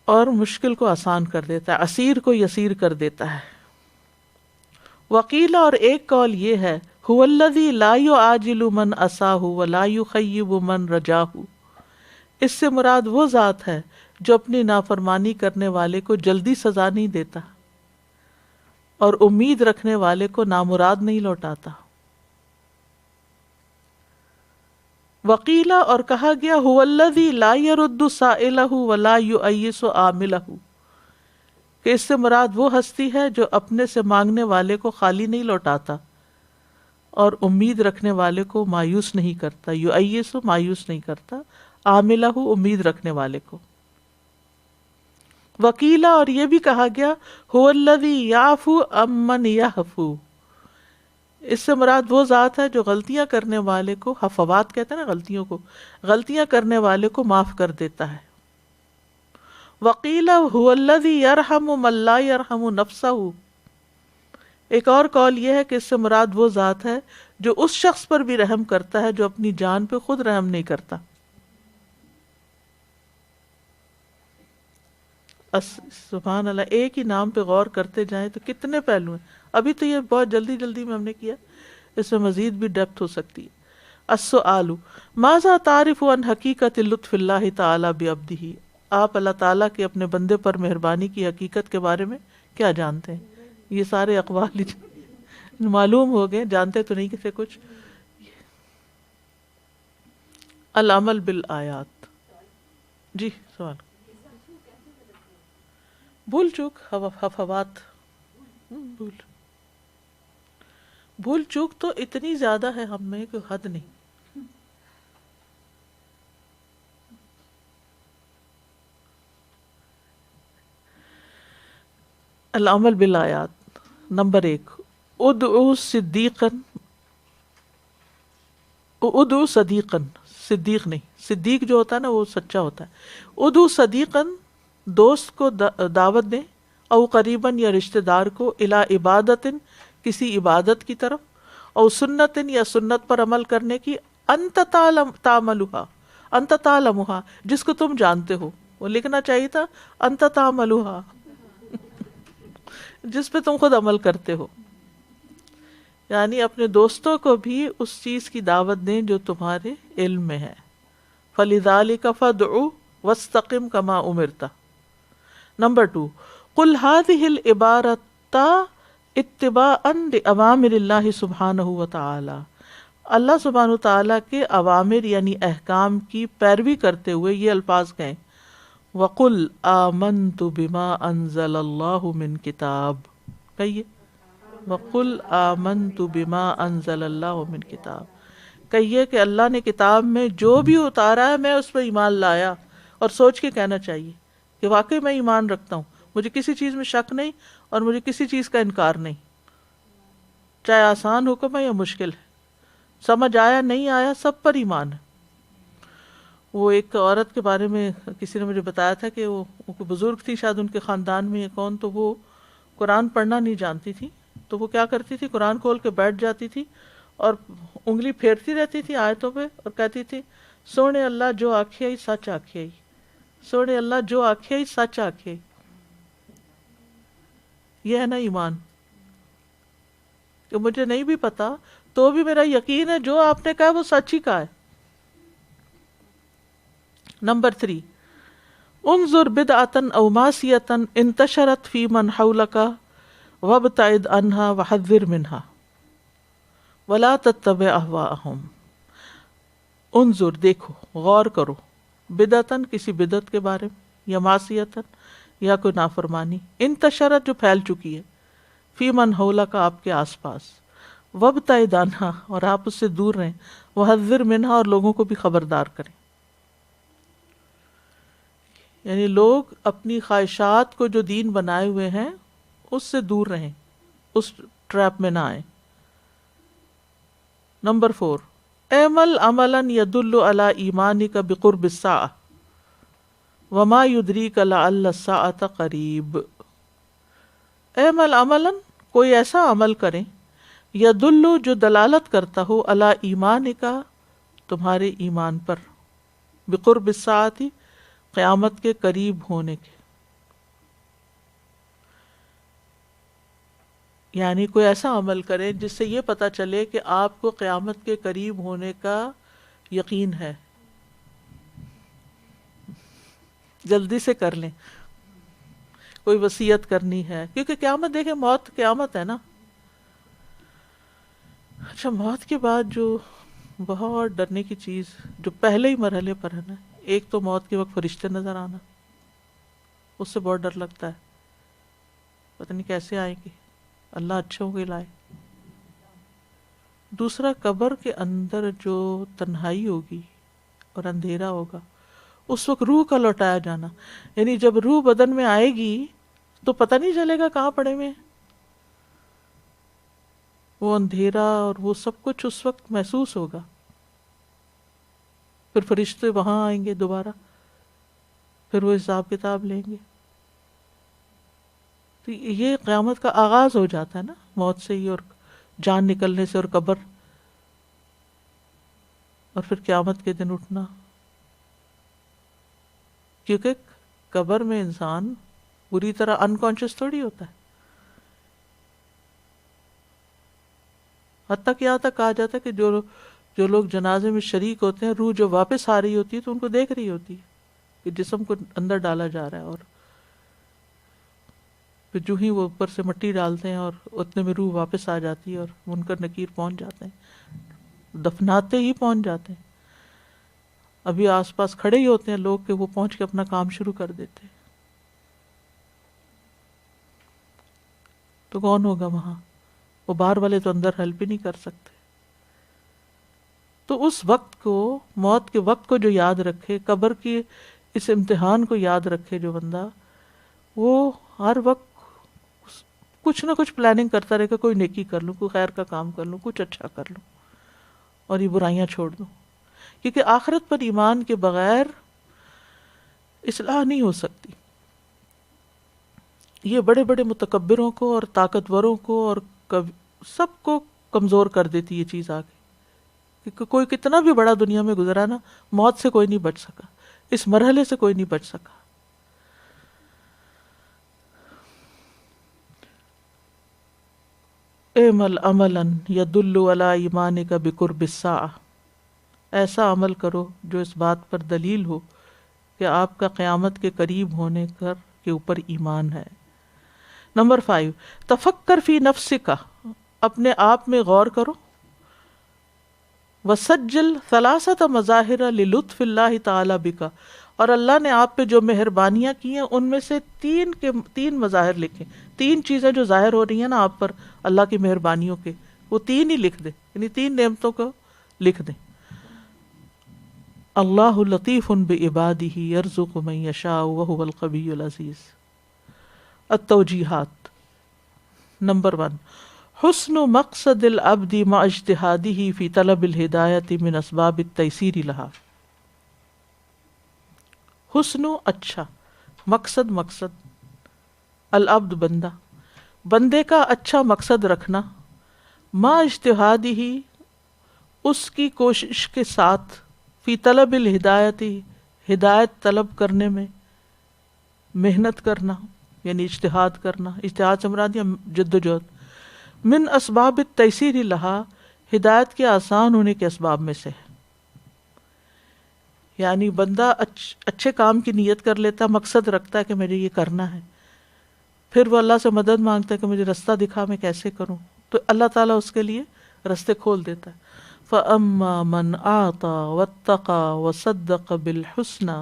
اور مشکل کو آسان کر دیتا ہے، اسیر کو یسیر کر دیتا ہے. وقیل اور ایک قول یہ ہے هو الذی لا یعاجل من عصاہ ولا یخیب من رجاہ. اس سے مراد وہ ذات ہے جو اپنی نافرمانی کرنے والے کو جلدی سزا نہیں دیتا اور امید رکھنے والے کو نامراد نہیں لوٹاتا. وقیلا اور کہا گیا هو الذی لا يرد سائلہ ولا یؤیس عاملہ. کہ اس سے مراد وہ ہستی ہے جو اپنے سے مانگنے والے کو خالی نہیں لوٹاتا اور امید رکھنے والے کو مایوس نہیں کرتا. یؤیس مایوس نہیں کرتا، عاملہ امید رکھنے والے کو. وکیلا اور یہ بھی کہا گیا هو الذی یعفو عمن یحفو. اس سے مراد وہ ذات ہے جو غلطیاں کرنے والے کو، حفوات کہتے ہیں نا غلطیوں کو، غلطیاں کرنے والے کو معاف کر دیتا ہے. وقیلا هو الذی یرحم من لا یرحم نفسہ. ایک اور قول یہ ہے کہ اس سے مراد وہ ذات ہے جو اس شخص پر بھی رحم کرتا ہے جو اپنی جان پہ خود رحم نہیں کرتا. سبحان اللہ، ایک ہی نام پہ غور کرتے جائیں تو کتنے پہلو ہیں. ابھی تو یہ بہت جلدی جلدی میں ہم نے کیا، اس میں مزید بھی ڈیپتھ ہو سکتی ہے. السؤال ماذا تعرف عن حقیقت لطف اللہ تعالی بعبدہ. آپ اللہ تعالیٰ کے اپنے بندے پر مہربانی کی حقیقت کے بارے میں کیا جانتے ہیں؟ یہ سارے اقوال معلوم ہو گئے، جانتے تو نہیں کسی کچھ. العمل بالآیات. جی سوال. بھول چوک، حفوات، بھول چوک تو اتنی زیادہ ہے ہم میں کہ حد نہیں. العمل بالآیات. نمبر 1، ادعو صدیقن، ادعو صدیقن، صدیق نہیں، صدیق جو ہوتا ہے نا وہ سچا ہوتا ہے. ادعو صدیقن، دوست کو دعوت دیں، او قریباً یا رشتہ دار کو، الی عبادتن، کسی عبادت کی طرف، او سنتن یا سنت پر عمل کرنے کی، انت تعملها، انت تعلمها، جس کو تم جانتے ہو. وہ لکھنا چاہیے تھا انت تعملها، جس پہ تم خود عمل کرتے ہو. یعنی اپنے دوستوں کو بھی اس چیز کی دعوت دیں جو تمہارے علم میں ہے. فَلِذَلِكَ فَادْعُ وَاسْتَقِمْ كَمَا أُمِرْتَ. نمبر 2، قُلْ هَذِهِ الْعِبَارَةَ اتِّبَاعًا لِأَوَامِرِ اللَّهِ سُبْحَانَهُ وَتَعَالَى. اللہ سبحانہ وتعالیٰ کے اوامر یعنی احکام کی پیروی کرتے ہوئے یہ الفاظ کہیں. وَقُلْ آمَنْتُ بِمَا أَنزَلَ اللَّهُ مِنْ كِتَابٍ. کہیے وَقُلْ آمَنْتُ بِمَا أَنزَلَ اللَّهُ مِنْ كِتَابٍ. کہیے کہ اللہ نے کتاب میں جو بھی اتارا ہے میں اس پہ ایمان لایا. اور سوچ کے کہنا چاہیے کہ واقعی میں ایمان رکھتا ہوں، مجھے کسی چیز میں شک نہیں اور مجھے کسی چیز کا انکار نہیں، چاہے آسان حکم ہے یا مشکل ہے، سمجھ آیا نہیں آیا، سب پر ایمان ہے. وہ ایک عورت کے بارے میں کسی نے مجھے بتایا تھا کہ وہ کوئی بزرگ تھی شاید ان کے خاندان میں یا کون، تو وہ قرآن پڑھنا نہیں جانتی تھی. تو وہ کیا کرتی تھی، قرآن کھول کے بیٹھ جاتی تھی اور انگلی پھیرتی رہتی تھی آیتوں پہ اور کہتی تھی سونے اللہ جو آکھیائی سچ آکھیائی، سونے اللہ جو آکھیائی سچ آکھیائی. یہ ہے نا ایمان، کہ مجھے نہیں بھی پتا تو بھی میرا یقین ہے جو آپ نے کہا وہ سچ ہی کہا ہے. نمبر 3، انظر بدعتن او معصیتن انتشرت فی من حولک وابتعد عنها وحذر منها ولا تتبع اهواءهم. انظر، دیکھو، غور کرو، بدعتن کسی بدعت کے بارے میں، یا معصیتن یا کوئی نافرمانی، انتشرت جو پھیل چکی ہے، فی من حولک آپ کے آس پاس، وابتعد عنها اور آپ اس سے دور رہیں، وحذر منها اور لوگوں کو بھی خبردار کریں. یعنی لوگ اپنی خواہشات کو جو دین بنائے ہوئے ہیں اس سے دور رہیں، اس ٹریپ میں نہ آئیں. نمبر 4، اعمل عملا يدل على ایمانک بقرب الساعة وما يدریک لعل الساعة قریب. اعمل عملا، کوئی ایسا عمل کریں، یدل جو دلالت کرتا ہو، علی ایمانک تمہارے ایمان پر، بقرب الساعة قیامت کے قریب ہونے کے. یعنی کوئی ایسا عمل کریں جس سے یہ پتہ چلے کہ آپ کو قیامت کے قریب ہونے کا یقین ہے. جلدی سے کر لیں. کوئی وصیت کرنی ہے، کیونکہ قیامت، دیکھیں موت قیامت ہے نا. اچھا، موت کے بعد جو بہت ڈرنے کی چیز جو پہلے ہی مرحلے پر ہے نا، ایک تو موت کے وقت فرشتے نظر آنا، اس سے بہت ڈر لگتا ہے، پتہ نہیں کیسے آئیں گے، اللہ اچھوں کے لائے. دوسرا، قبر کے اندر جو تنہائی ہوگی اور اندھیرا ہوگا، اس وقت روح کا لوٹایا جانا. یعنی جب روح بدن میں آئے گی تو پتہ نہیں چلے گا کہاں پڑے ہوئے ہیں. وہ اندھیرا اور وہ سب کچھ اس وقت محسوس ہوگا. پھر فرشتے وہاں آئیں گے دوبارہ، پھر وہ حساب کتاب لیں گے. تو یہ قیامت کا آغاز ہو جاتا ہے نا موت سے ہی، اور جان نکلنے سے، اور قبر، اور پھر قیامت کے دن اٹھنا. کیونکہ قبر میں انسان پوری طرح انکانشیس تھوڑی ہوتا ہے. حتیٰ کہ یہاں تک کہا جاتا ہے کہ جو لوگ جنازے میں شریک ہوتے ہیں، روح جو واپس آ رہی ہوتی ہے تو ان کو دیکھ رہی ہوتی ہے کہ جسم کو اندر ڈالا جا رہا ہے، اور پھر جو ہی وہ اوپر سے مٹی ڈالتے ہیں اور اتنے میں روح واپس آ جاتی ہے اور منکر نکیر پہنچ جاتے ہیں، دفناتے ہی پہنچ جاتے ہیں. ابھی آس پاس کھڑے ہی ہوتے ہیں لوگ کہ وہ پہنچ کے اپنا کام شروع کر دیتے ہیں. تو کون ہوگا وہاں؟ وہ باہر والے تو اندر ہیلپ ہی نہیں کر سکتے. تو اس وقت کو، موت کے وقت کو جو یاد رکھے، قبر کی اس امتحان کو یاد رکھے جو بندہ، وہ ہر وقت کچھ نہ کچھ پلاننگ کرتا رہے کہ کوئی نیکی کر لوں، کوئی خیر کا کام کر لوں، کچھ اچھا کر لوں اور یہ برائیاں چھوڑ دوں، کیونکہ آخرت پر ایمان کے بغیر اصلاح نہیں ہو سکتی. یہ بڑے بڑے متکبروں کو اور طاقتوروں کو اور سب کو کمزور کر دیتی یہ چیز آگے، کیونکہ کوئی کتنا بھی بڑا دنیا میں گزرا نا، موت سے کوئی نہیں بچ سکا، اس مرحلے سے کوئی نہیں بچ سکا. اعمل عملا یدل علی ایمانک بقرب الساعہ، ایسا عمل کرو جو اس بات پر دلیل ہو کہ آپ کا قیامت کے قریب ہونے کے اوپر ایمان ہے. نمبر 5، تفکر فی نفسک، اپنے آپ میں غور کرو. وسجل 3 مظاہر للطف اللہ تعالی بک، اور اللہ نے آپ پہ جو مہربانیاں کی ہیں ان میں سے 3 مظاہر لکھیں. 3 چیزیں جو ظاہر ہو رہی ہیں نا آپ پر اللہ کی مہربانیوں کے، وہ 3 ہی لکھ دیں، یعنی 3 نعمتوں کو لکھ دیں. اللہ لطیف بعبادہ یرزق من یشاء وہو القوی العزیز. التوجیحات. نمبر 1، حسن مقصد العبد مع اجتہادہ فی طلب الہدایۃ من اسباب التیسیر لہا. حسن اچھا، مقصد العبد بندے کا اچھا مقصد رکھنا، مع اجتہادہ اس کی کوشش کے ساتھ، فی طلب الہدایت ہدایت طلب کرنے میں، محنت کرنا یعنی اجتہاد کرنا. اجتہاد سے مراد یا جد و جہد. من اسباب التیسیر لہا، ہدایت کے آسان ہونے کے اسباب میں سے. یعنی بندہ اچھے کام کی نیت کر لیتا، مقصد رکھتا ہے کہ مجھے یہ کرنا ہے، پھر وہ اللہ سے مدد مانگتا ہے کہ مجھے رستہ دکھا، میں کیسے کروں، تو اللہ تعالیٰ اس کے لیے رستے کھول دیتا ہے. فَأَمَّا مَنْ أَعْطَى وَاتَّقَى وَصَدَّقَ بِالْحُسْنَى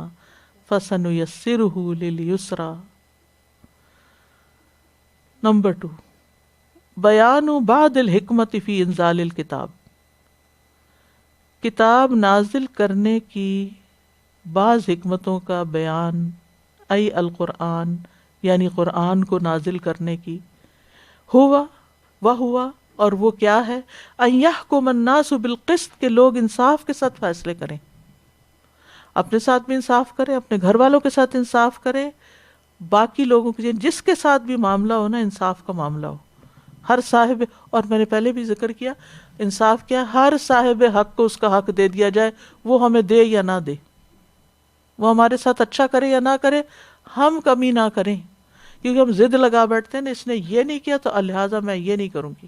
فَسَنُيَسِّرُهُ لِلْيُسْرَى. نمبر 2، بیان بعض الحکمت فی انزال الکتاب، کتاب نازل کرنے کی بعض حکمتوں کا بیان، ای القرآن یعنی قرآن کو نازل کرنے کی. ہوا اور وہ کیا ہے، ان یحکم الناس بالقسط، کہ لوگ انصاف کے ساتھ فیصلے کریں، اپنے ساتھ بھی انصاف کریں، اپنے گھر والوں کے ساتھ انصاف کریں، باقی لوگوں کے جس کے ساتھ بھی معاملہ ہو نا، انصاف کا معاملہ ہو. ہر صاحب، اور میں نے پہلے بھی ذکر کیا، انصاف کیا، ہر صاحب حق کو اس کا حق دے دیا جائے، وہ ہمیں دے یا نہ دے، وہ ہمارے ساتھ اچھا کرے یا نہ کرے، ہم کمی نہ کریں. کیونکہ ہم ضد لگا بیٹھتے ہیں نا، اس نے یہ نہیں کیا تو لہٰذا میں یہ نہیں کروں گی.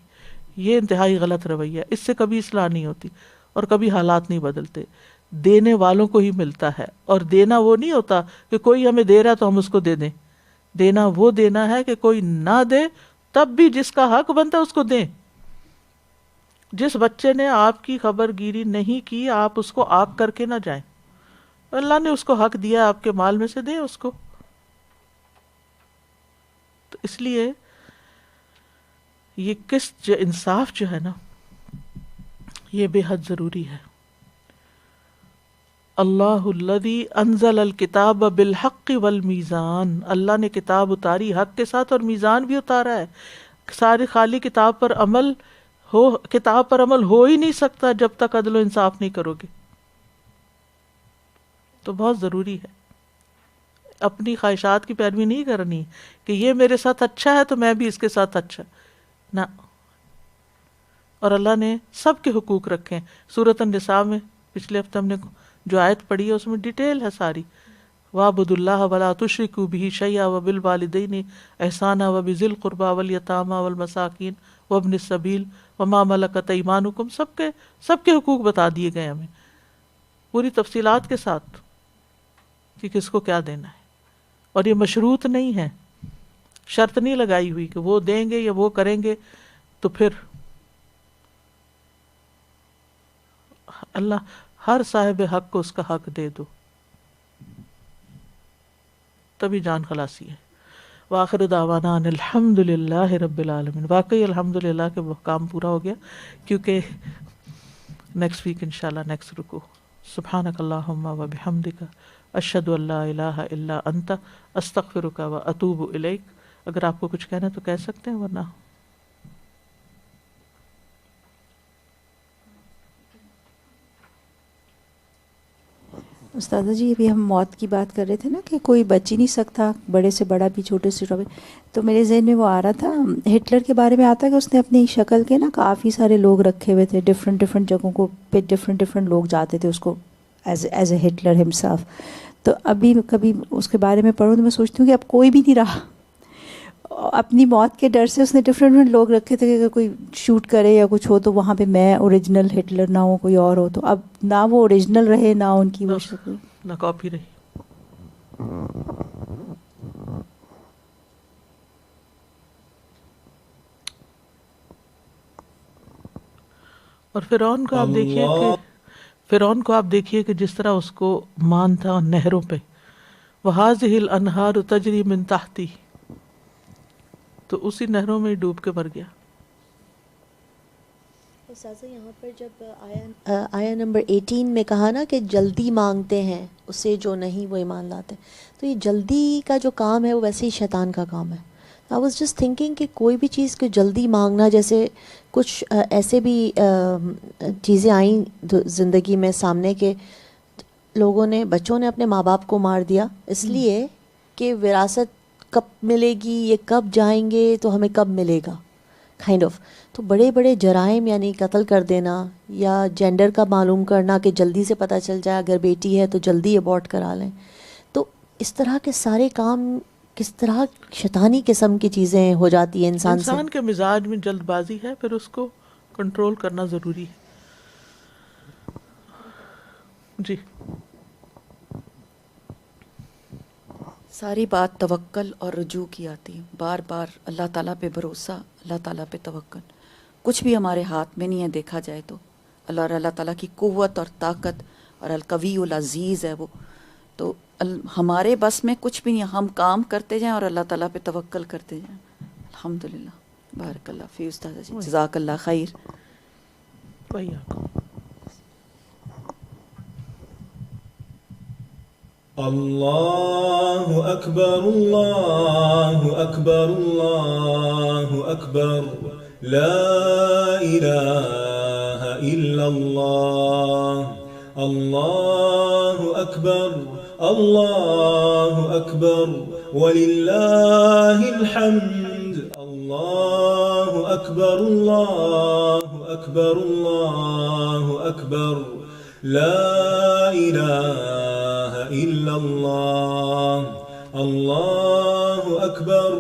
یہ انتہائی غلط رویہ ہے، اس سے کبھی اصلاح نہیں ہوتی اور کبھی حالات نہیں بدلتے. دینے والوں کو ہی ملتا ہے، اور دینا وہ نہیں ہوتا کہ کوئی ہمیں دے رہا ہے تو ہم اس کو دے دیں. دینا وہ دینا ہے کہ کوئی نہ دے تب بھی جس کا حق بنتا ہے اس کو دیں. جس بچے نے آپ کی خبر گیری نہیں کی، آپ اس کو آگ کر کے نہ جائیں. اللہ نے اس کو حق دیا، آپ کے مال میں سے دیں اس کو. تو اس لیے یہ قسط جو انصاف جو ہے نا، یہ بے حد ضروری ہے. اللہ الذی انزل الکتاب بالحق والمیزان، اللہ نے کتاب اتاری حق کے ساتھ اور میزان بھی اتارا ہے. ساری خالی کتاب پر عمل ہو ہی نہیں سکتا جب تک عدل و انصاف نہیں کرو گے. تو بہت ضروری ہے اپنی خواہشات کی پیروی نہیں کرنی کہ یہ میرے ساتھ اچھا ہے تو میں بھی اس کے ساتھ اچھا نہ. اور اللہ نے سب کے حقوق رکھے ہیں. سورۃ النساء میں پچھلے ہفتے ہم نے جو آیت پڑھی ہے اس میں ڈیٹیل ہے ساری. وَاعْبُدُوا اللَّهَ وَلَا تُشْرِكُوا بِهِ شَيْئًا وَبِالْوَالِدَيْنِ إِحْسَانًا وَبِذِي الْقُرْبَى وَالْيَتَامَى وَالْمَسَاكِينِ وَابْنِ السَّبِيلِ وَمَا مَلَكَتْ أَيْمَانُكُمْ. سب کے حقوق بتا دیے گئے ہمیں پوری تفصیلات کے ساتھ کہ کس کو کیا دینا ہے. اور یہ مشروط نہیں ہے، شرط نہیں لگائی ہوئی کہ وہ دیں گے یا وہ کریں گے تو پھر. اللہ ہر صاحب حق کو اس کا حق دے دو، تبھی جان خلاصی ہے. وآخر دعوانا ان الحمد للہ رب العالمین. واقعی الحمد للہ کہ وہ کام پورا ہو گیا، کیونکہ نیکسٹ ویک انشاءاللہ نیکسٹ رکو. سبحانک اللہم و بحمدک اشہد ان لا الہ الا انت استغفرک و اتوب الیک. اگر آپ کو کچھ کہنا ہے تو کہہ سکتے ہیں، ورنہ استاذہ جی ابھی ہم موت کی بات کر رہے تھے نا کہ کوئی بچ ہی نہیں سکتا، بڑے سے بڑا بھی چھوٹے سے چھوٹا بھی، تو میرے ذہن میں وہ آ رہا تھا ہٹلر کے بارے میں آتا ہے کہ اس نے اپنی شکل کے نا کافی سارے لوگ رکھے ہوئے تھے، ڈفرینٹ جگہوں کو پہ ڈفرینٹ لوگ جاتے تھے اس کو ایز اے ہٹلر ہمسیلف. تو ابھی کبھی اس کے بارے میں پڑھوں تو میں سوچتی ہوں کہ اب کوئی بھی نہیں رہا، اپنی موت کے ڈر سے اس نے ڈفرینٹ لوگ رکھے تھے کہ اگر کوئی شوٹ کرے یا کچھ ہو تو وہاں پہ میں اوریجنل ہٹلر نہ ہوں کوئی اور ہو، تو اب نہ وہ اوریجنل رہے نہ ان کی وہ شکل. نہ کاپی رہی. اور فرعون کو آپ دیکھیے کہ جس طرح اس کو مان تھا نہروں پہ، وَهَٰذِهِ الْأَنْهَارُ تَجْرِي مِن تَحْتِهِ، تو اسی نہروں میں ڈوب کے مر گیا. سازا یہاں پر جب آیا نمبر 18 میں کہا نا کہ جلدی مانگتے ہیں اسے جو نہیں وہ ایمان لاتے، تو یہ جلدی کا جو کام ہے وہ ویسے ہی شیطان کا کام ہے. آئی واز جسٹ تھنکنگ کہ کوئی بھی چیز کو جلدی مانگنا، جیسے کچھ ایسے بھی چیزیں آئیں زندگی میں سامنے کے لوگوں نے، بچوں نے اپنے ماں باپ کو مار دیا اس لیے کہ وراثت کب ملے گی، یہ کب جائیں گے تو ہمیں کب ملے گا کائنڈ آف. تو بڑے بڑے جرائم یعنی قتل کر دینا یا جینڈر کا معلوم کرنا کہ جلدی سے پتہ چل جائے، اگر بیٹی ہے تو جلدی ابورٹ کرا لیں. تو اس طرح کے سارے کام کس طرح شیطانی قسم کی چیزیں ہو جاتی ہیں انسان سے. انسان کے مزاج میں جلد بازی ہے، پھر اس کو کنٹرول کرنا ضروری ہے. جی ساری بات توکل اور رجوع کی آتی ہے، بار بار اللہ تعالیٰ پہ بھروسہ، اللہ تعالیٰ پہ توکل. کچھ بھی ہمارے ہاتھ میں نہیں ہے دیکھا جائے تو، اللہ تعالیٰ کی قوت اور طاقت اور القوی العزیز ہے وہ، تو ہمارے بس میں کچھ بھی نہیں ہے. ہم کام کرتے جائیں اور اللہ تعالیٰ پہ توکل کرتے جائیں. الحمدللہ. بارک اللہ فی استاذہ جی، جزاک اللہ خیر. اللہ اکبر اللہ اکبر اللہ اکبر لا الہ الا اللہ اللہ اکبر اللہ اکبر وللہ الحمد اللہ اکبر اللہ اکبر اللہ اکبر لا الہ الا اللہ اللہ اکبر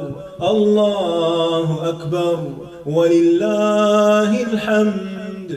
اللہ اکبر وللہ الحمد.